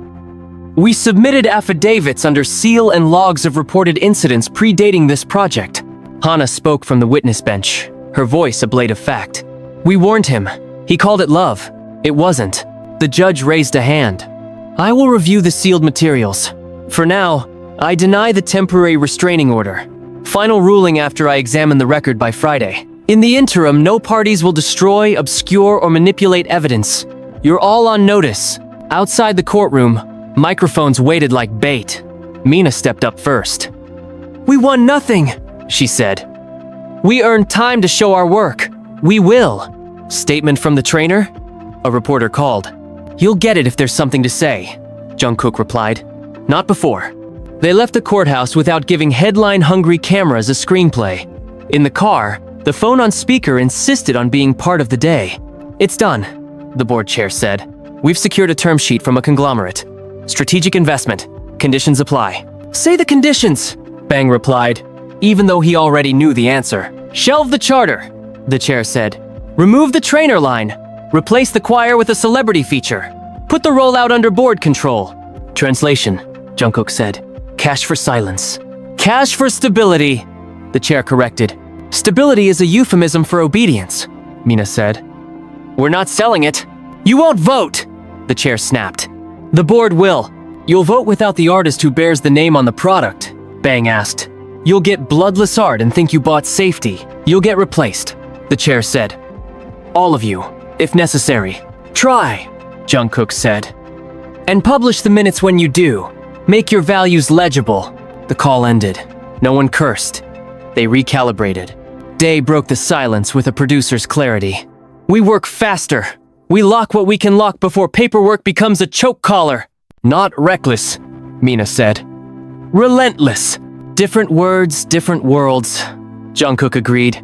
We submitted affidavits under seal and logs of reported incidents predating this project. Hana spoke from the witness bench, her voice a blade of fact. We warned him. He called it love. It wasn't. The judge raised a hand. I will review the sealed materials. For now, I deny the temporary restraining order. Final ruling after I examine the record by Friday. In the interim, no parties will destroy, obscure, or manipulate evidence. You're all on notice. Outside the courtroom, microphones waited like bait. Mina stepped up first. We won nothing, she said. We earned time to show our work. We will. Statement from the trainer? A reporter called. You'll get it if there's something to say, Jungkook replied. Not before. They left the courthouse without giving headline-hungry cameras a screenplay. In the car, the phone on speaker insisted on being part of the day. It's done, the board chair said. We've secured a term sheet from a conglomerate. Strategic investment. Conditions apply. Say the conditions, Bang replied, even though he already knew the answer. Shelve the charter, the chair said. Remove the trainer line. Replace the choir with a celebrity feature. Put the rollout under board control. Translation, Jungkook said. Cash for silence. Cash for stability, the chair corrected. Stability is a euphemism for obedience, Mina said. We're not selling it. You won't vote, the chair snapped. The board will. You'll vote without the artist who bears the name on the product, Bang asked. You'll get bloodless art and think you bought safety. You'll get replaced, the chair said. All of you, if necessary. Try, Jungkook said. And publish the minutes when you do. Make your values legible. The call ended. No one cursed. They recalibrated. Day broke the silence with a producer's clarity. We work faster. We lock what we can lock before paperwork becomes a choke collar. Not reckless, Mina said. Relentless. Different words, different worlds, Jungkook agreed.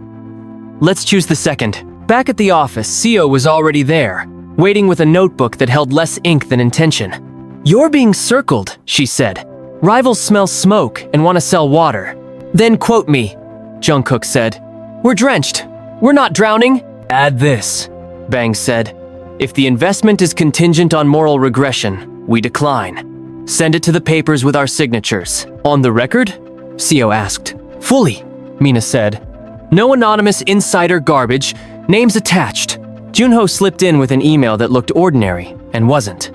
Let's choose the second. Back at the office, Seo was already there, waiting with a notebook that held less ink than intention. You're being circled, she said. Rivals smell smoke and want to sell water. Then quote me, Jungkook said. We're drenched. We're not drowning. Add this, Bang said. If the investment is contingent on moral regression, we decline. Send it to the papers with our signatures. On the record? Seo asked. Fully, Mina said. No anonymous insider garbage, names attached. Junho slipped in with an email that looked ordinary and wasn't.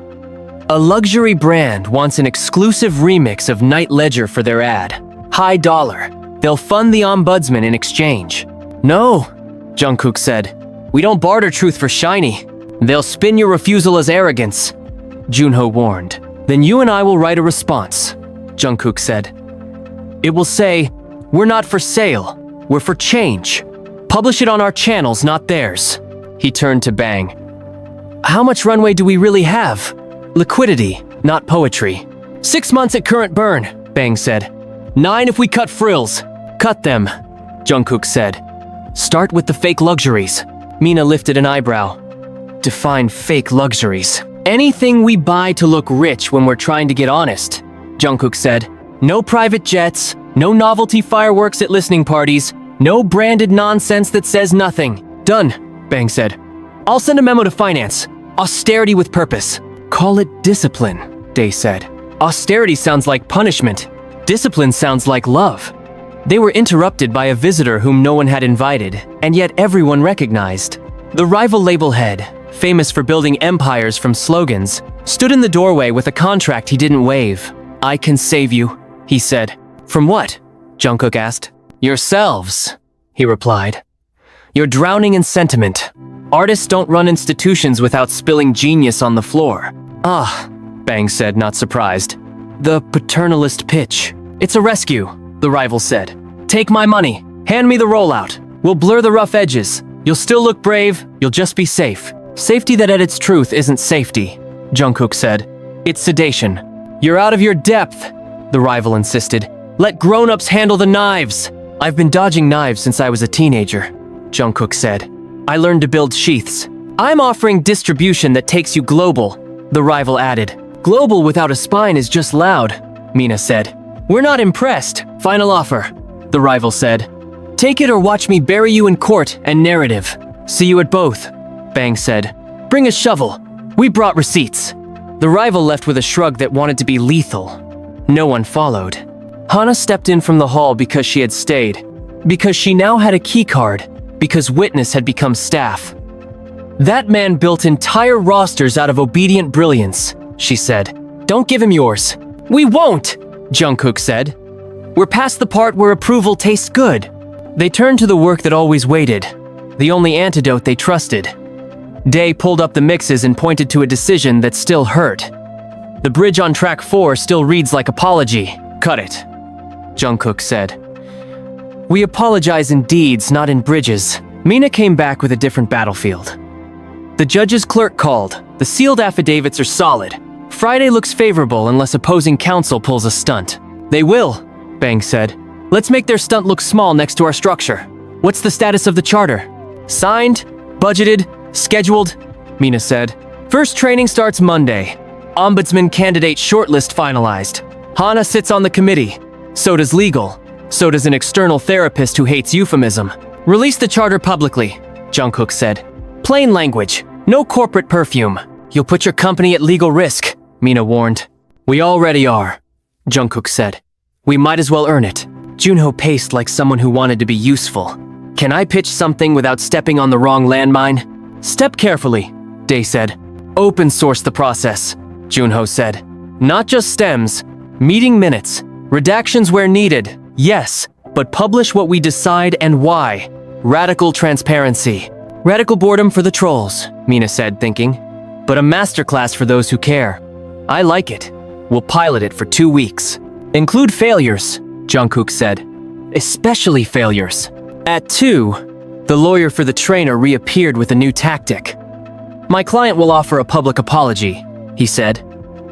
A luxury brand wants an exclusive remix of Night Ledger for their ad. High dollar. They'll fund the ombudsman in exchange. No, Jungkook said. We don't barter truth for shiny. They'll spin your refusal as arrogance. Junho warned. Then you and I will write a response, Jungkook said. It will say, we're not for sale, we're for change. Publish it on our channels, not theirs. He turned to Bang. How much runway do we really have? Liquidity, not poetry. 6 months at current burn, Bang said. 9 if we cut frills. Cut them, Jungkook said. Start with the fake luxuries. Mina lifted an eyebrow. Define fake luxuries. Anything we buy to look rich when we're trying to get honest, Jungkook said. No private jets, no novelty fireworks at listening parties, no branded nonsense that says nothing. Done, Bang said. I'll send a memo to finance. Austerity with purpose. Call it discipline, Day said. Austerity sounds like punishment. Discipline sounds like love. They were interrupted by a visitor whom no one had invited, and yet everyone recognized. The rival label head, famous for building empires from slogans, stood in the doorway with a contract he didn't waive. "I can save you," he said. "From what?" Jungkook asked. "Yourselves," he replied. "You're drowning in sentiment. Artists don't run institutions without spilling genius on the floor." "Ah," Bang said, not surprised. "The paternalist pitch. It's a rescue," the rival said. "Take my money. Hand me the rollout. We'll blur the rough edges. You'll still look brave. You'll just be safe." "Safety that edits truth isn't safety," Jungkook said. "It's sedation." "You're out of your depth," the rival insisted. "Let grown-ups handle the knives." "I've been dodging knives since I was a teenager," Jungkook said. "I learned to build sheaths." "I'm offering distribution that takes you global," the rival added. "Global without a spine is just loud," Mina said. "We're not impressed. Final offer," the rival said. "Take it or watch me bury you in court and narrative." "See you at both," Bang said. "Bring a shovel. We brought receipts." The rival left with a shrug that wanted to be lethal. No one followed. Hana stepped in from the hall because she had stayed. Because she now had a keycard. Because Witness had become staff. "That man built entire rosters out of obedient brilliance," she said. "Don't give him yours." "We won't," Jungkook said. "We're past the part where approval tastes good." They turned to the work that always waited. The only antidote they trusted. Day pulled up the mixes and pointed to a decision that still hurt. "The bridge on track 4 still reads like apology. Cut it," Jungkook said. "We apologize in deeds, not in bridges." Mina came back with a different battlefield. The judge's clerk called. The sealed affidavits are solid. Friday looks favorable unless opposing counsel pulls a stunt. "They will," Bang said. "Let's make their stunt look small next to our structure." "What's the status of the charter?" "Signed, budgeted, scheduled," Mina said. "First training starts Monday. Ombudsman candidate shortlist finalized. Hana sits on the committee. So does legal. So does an external therapist who hates euphemism. Release the charter publicly," Jungkook said. "Plain language. No corporate perfume. You'll put your company at legal risk," Mina warned. "We already are," Jungkook said. "We might as well earn it." Junho paced like someone who wanted to be useful. "Can I pitch something without stepping on the wrong landmine?" "Step carefully," Day said. "Open source the process," Junho said. "Not just stems. Meeting minutes. Redactions where needed. Yes, but publish what we decide and why. Radical transparency." "Radical boredom for the trolls," Mina said, thinking. "But a masterclass for those who care." "I like it. We'll pilot it for 2 weeks. Include failures," Jungkook said. "Especially failures." At 2, the lawyer for the trainer reappeared with a new tactic. "My client will offer a public apology," he said.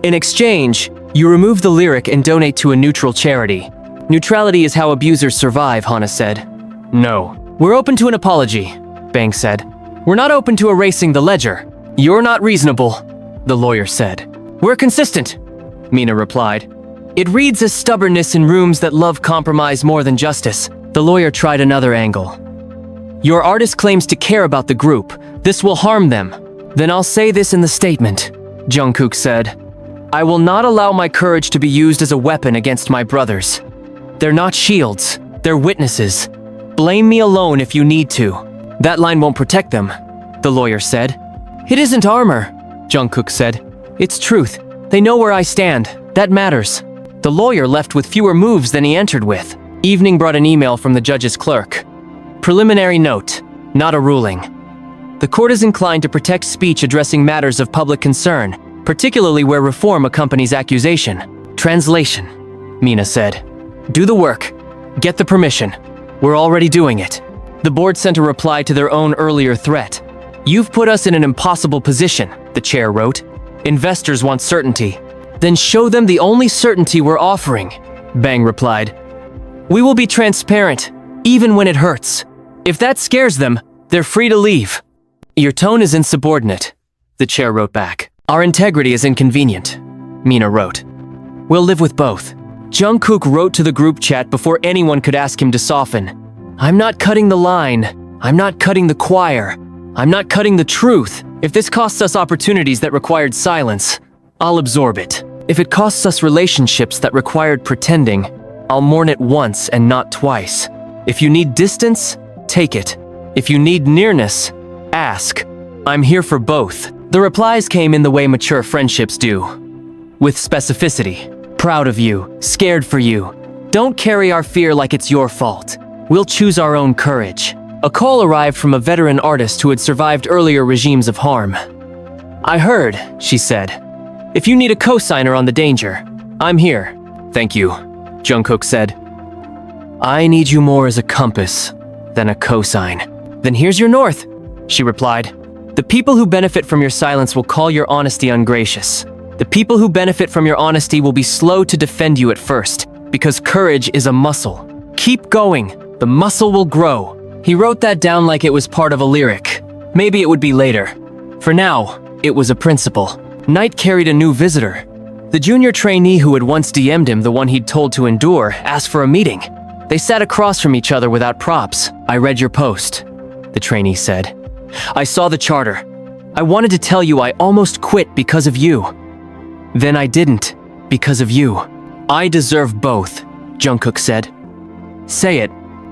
"In exchange, you remove the lyric and donate to a neutral charity. Neutrality is how abusers survive," Hana said. "No. We're open to an apology," Bang said. "We're not open to erasing the ledger." "You're not reasonable," the lawyer said. "We're consistent," Mina replied. "It reads as stubbornness in rooms that love compromise more than justice." The lawyer tried another angle. "Your artist claims to care about the group. This will harm them." "Then I'll say this in the statement," Jungkook said. "I will not allow my courage to be used as a weapon against my brothers. They're not shields, they're witnesses. Blame me alone if you need to." "That line won't protect them," the lawyer said. "It isn't armor," Jungkook said. "It's truth. They know where I stand. That matters." The lawyer left with fewer moves than he entered with. Evening brought an email from the judge's clerk. "Preliminary note, not a ruling. The court is inclined to protect speech addressing matters of public concern, particularly where reform accompanies accusation." "Translation," Mina said. "Do the work. Get the permission. We're already doing it." The board sent a reply to their own earlier threat. "You've put us in an impossible position," the chair wrote. "Investors want certainty." "Then show them the only certainty we're offering," Bang replied. "We will be transparent, even when it hurts. If that scares them, they're free to leave." "Your tone is insubordinate," the chair wrote back. "Our integrity is inconvenient," Mina wrote. "We'll live with both." Jungkook wrote to the group chat before anyone could ask him to soften. "I'm not cutting the line. I'm not cutting the choir. I'm not cutting the truth. If this costs us opportunities that required silence, I'll absorb it. If it costs us relationships that required pretending, I'll mourn it once and not twice. If you need distance, take it. If you need nearness, Ask. I'm here for both. The replies came in the way mature friendships do. With specificity. Proud of you. Scared for you. Don't carry our fear like it's your fault. We'll choose our own courage. A call arrived from a veteran artist who had survived earlier regimes of harm. I heard, she said. If you need a cosigner on the danger, I'm here. Thank you, Jungkook said. I need you more as a compass than a cosign. Then here's your north, she replied. The people who benefit from your silence will call your honesty ungracious. The people who benefit from your honesty will be slow to defend you at first, because courage is a muscle. Keep going, the muscle will grow. He wrote that down like it was part of a lyric. Maybe it would be later. For now, it was a principle. Knight carried a new visitor. The junior trainee who had once DM'd him, the one he'd told to endure, asked for a meeting. They sat across from each other without props. I read your post, the trainee said. I saw the charter. I wanted to tell you I almost quit because of you. Then I didn't, because of you. I deserve both, Jungkook said. Say it.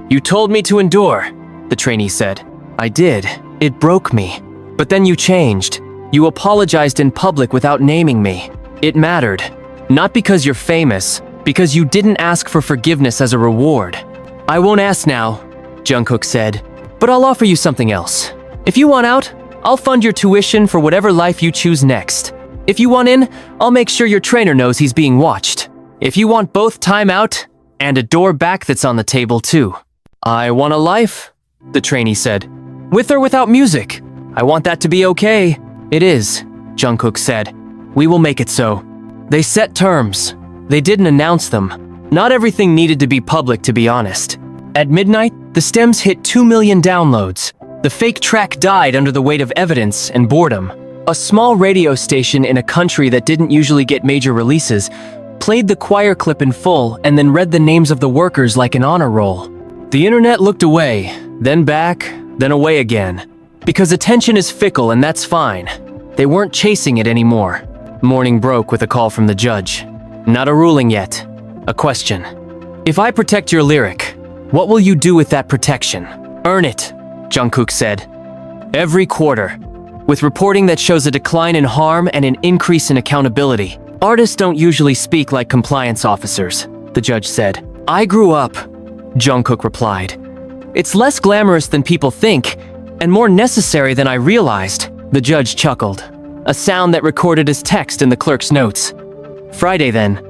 You told me to endure, the trainee said. I did. It broke me. But then you changed. You apologized in public without naming me. It mattered. Not because you're famous, because you didn't ask for forgiveness as a reward. I won't ask now, Jungkook said, but I'll offer you something else. If you want out, I'll fund your tuition for whatever life you choose next. If you want in, I'll make sure your trainer knows he's being watched. If you want both time out and a door back that's on the table too. I want a life, the trainee said. With or without music. I want that to be okay. It is, Jungkook said. We will make it so. They set terms. They didn't announce them. Not everything needed to be public, to be honest. At midnight, the stems hit 2 million downloads. The fake track died under the weight of evidence and boredom. A small radio station in a country that didn't usually get major releases played the choir clip in full and then read the names of the workers like an honor roll. The internet looked away, then back, then away again. Because attention is fickle and that's fine. They weren't chasing it anymore. Morning broke with a call from the judge. Not a ruling yet. A question. If I protect your lyric, what will you do with that protection? Earn it, Jungkook said. Every quarter. With reporting that shows a decline in harm and an increase in accountability. Artists don't usually speak like compliance officers, the judge said. I grew up, Jungkook replied. It's less glamorous than people think, and more necessary than I realized, the judge chuckled. A sound that recorded as text in the clerk's notes. Friday then.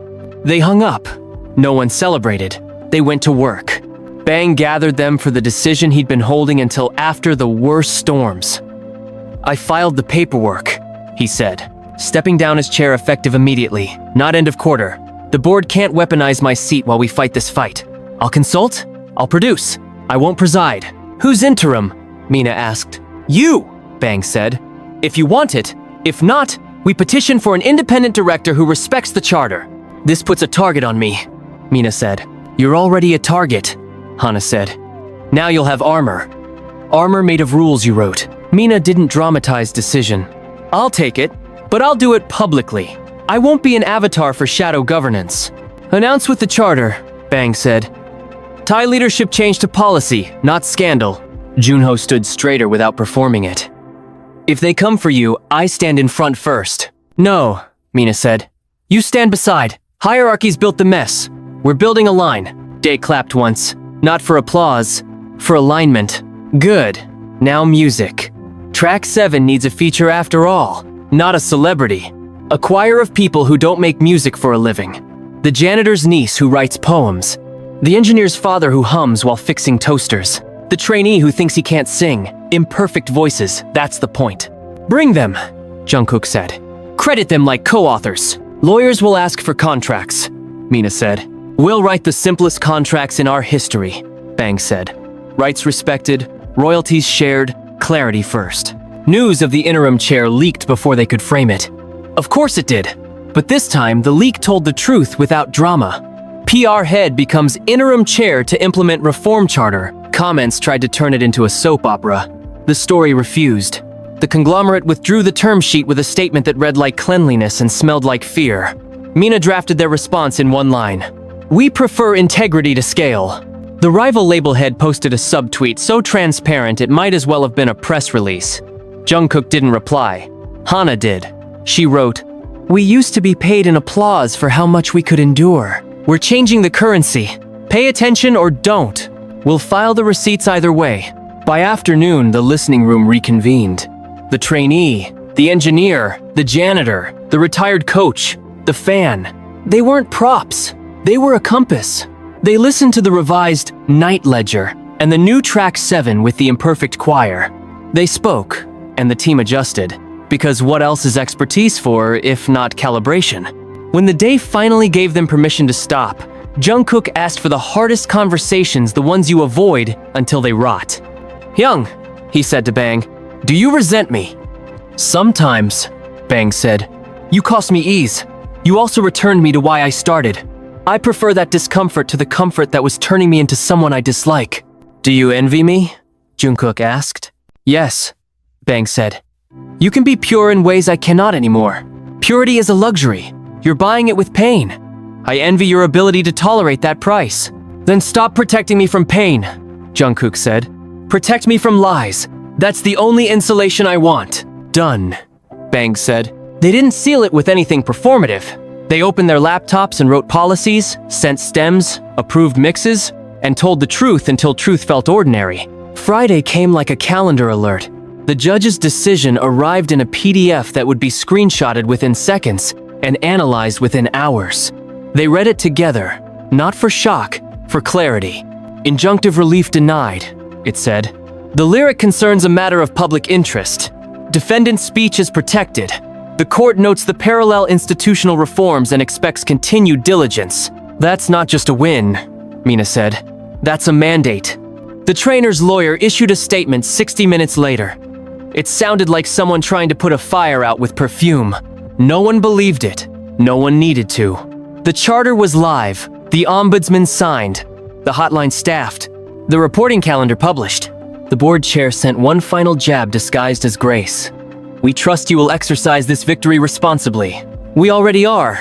They hung up. No one celebrated. They went to work. Bang gathered them for the decision he'd been holding until after the worst storms. I filed the paperwork, he said, stepping down his chair effective immediately. Not end of quarter. The board can't weaponize my seat while we fight this fight. I'll consult. I'll produce. I won't preside. Who's interim? Mina asked. You, Bang said. If you want it. If not, we petition for an independent director who respects the charter. This puts a target on me, Mina said. You're already a target, Hana said. Now you'll have armor. Armor made of rules you wrote. Mina didn't dramatize decision. I'll take it, but I'll do it publicly. I won't be an avatar for shadow governance. Announce with the charter, Bang said. Thai leadership change to policy, not scandal. Junho stood straighter without performing it. If they come for you, I stand in front first. No, Mina said. You stand beside. Hierarchy's built the mess. We're building a line. Day clapped once. Not for applause, for alignment. Good. Now music. Track 7 needs a feature after all. Not a celebrity. A choir of people who don't make music for a living. The janitor's niece who writes poems. The engineer's father who hums while fixing toasters. The trainee who thinks he can't sing. Imperfect voices, that's the point. Bring them, Jungkook said. Credit them like co-authors. Lawyers will ask for contracts, Mina said. We'll write the simplest contracts in our history, Bang said. Rights respected, royalties shared, clarity first. News of the interim chair leaked before they could frame it. Of course it did. But this time, the leak told the truth without drama. PR head becomes interim chair to implement reform charter. Comments tried to turn it into a soap opera. The story refused. The conglomerate withdrew the term sheet with a statement that read like cleanliness and smelled like fear. Mina drafted their response in one line. We prefer integrity to scale. The rival label head posted a subtweet so transparent it might as well have been a press release. Jungkook didn't reply. Hana did. She wrote, "We used to be paid in applause for how much we could endure. We're changing the currency. Pay attention or don't. We'll file the receipts either way." By afternoon, the listening room reconvened. The trainee, the engineer, the janitor, the retired coach, the fan. They weren't props. They were a compass. They listened to the revised Night Ledger and the new track 7 with the imperfect choir. They spoke, and the team adjusted, because what else is expertise for if not calibration? When the day finally gave them permission to stop, Jungkook asked for the hardest conversations, the ones you avoid until they rot. "Hyung," he said to Bang, "do you resent me?" "Sometimes," Bang said. "You cost me ease. You also returned me to why I started. I prefer that discomfort to the comfort that was turning me into someone I dislike." "Do you envy me?" Jungkook asked. "Yes," Bang said. "You can be pure in ways I cannot anymore. Purity is a luxury. You're buying it with pain. I envy your ability to tolerate that price." "Then stop protecting me from pain," Jungkook said. "Protect me from lies. That's the only insulation I want." "Done," Bang said. They didn't seal it with anything performative. They opened their laptops and wrote policies, sent stems, approved mixes, and told the truth until truth felt ordinary. Friday came like a calendar alert. The judge's decision arrived in a PDF that would be screenshotted within seconds and analyzed within hours. They read it together, not for shock, for clarity. "Injunctive relief denied," it said. "The lyric concerns a matter of public interest. Defendant's speech is protected. The court notes the parallel institutional reforms and expects continued diligence." "That's not just a win," Mina said. "That's a mandate." The trainer's lawyer issued a statement 60 minutes later. It sounded like someone trying to put a fire out with perfume. No one believed it. No one needed to. The charter was live, the ombudsman signed, the hotline staffed, the reporting calendar published. The board chair sent one final jab disguised as grace. "We trust you will exercise this victory responsibly." "We already are,"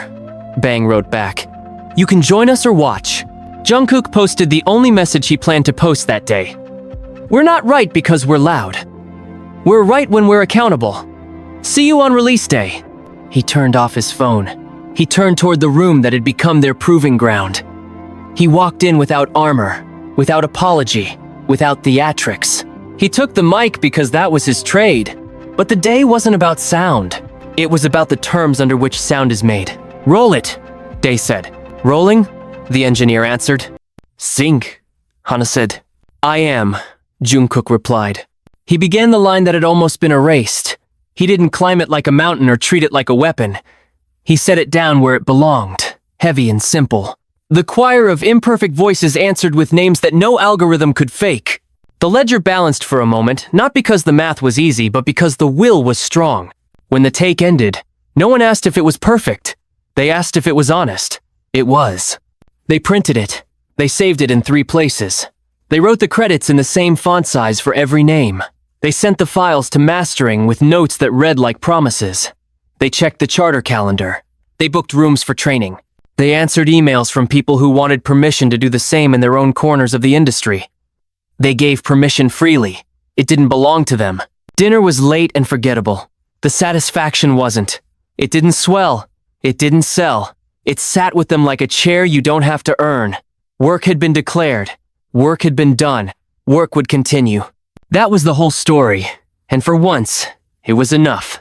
Bang wrote back. "You can join us or watch." Jungkook posted the only message he planned to post that day. "We're not right because we're loud. We're right when we're accountable. See you on release day." He turned off his phone. He turned toward the room that had become their proving ground. He walked in without armor, without apology, without theatrics. He took the mic because that was his trade. But the day wasn't about sound. It was about the terms under which sound is made. "Roll it," Day said. "Rolling?" the engineer answered. "Sync," Hana said. "I am," Jungkook replied. He began the line that had almost been erased. He didn't climb it like a mountain or treat it like a weapon. He set it down where it belonged, heavy and simple. The choir of imperfect voices answered with names that no algorithm could fake. The ledger balanced for a moment, not because the math was easy, but because the will was strong. When the take ended, no one asked if it was perfect. They asked if it was honest. It was. They printed it. They saved it in 3 places. They wrote the credits in the same font size for every name. They sent the files to mastering with notes that read like promises. They checked the charter calendar. They booked rooms for training. They answered emails from people who wanted permission to do the same in their own corners of the industry. They gave permission freely. It didn't belong to them. Dinner was late and forgettable. The satisfaction wasn't. It didn't swell. It didn't sell. It sat with them like a chair you don't have to earn. Work had been declared. Work had been done. Work would continue. That was the whole story. And for once, it was enough.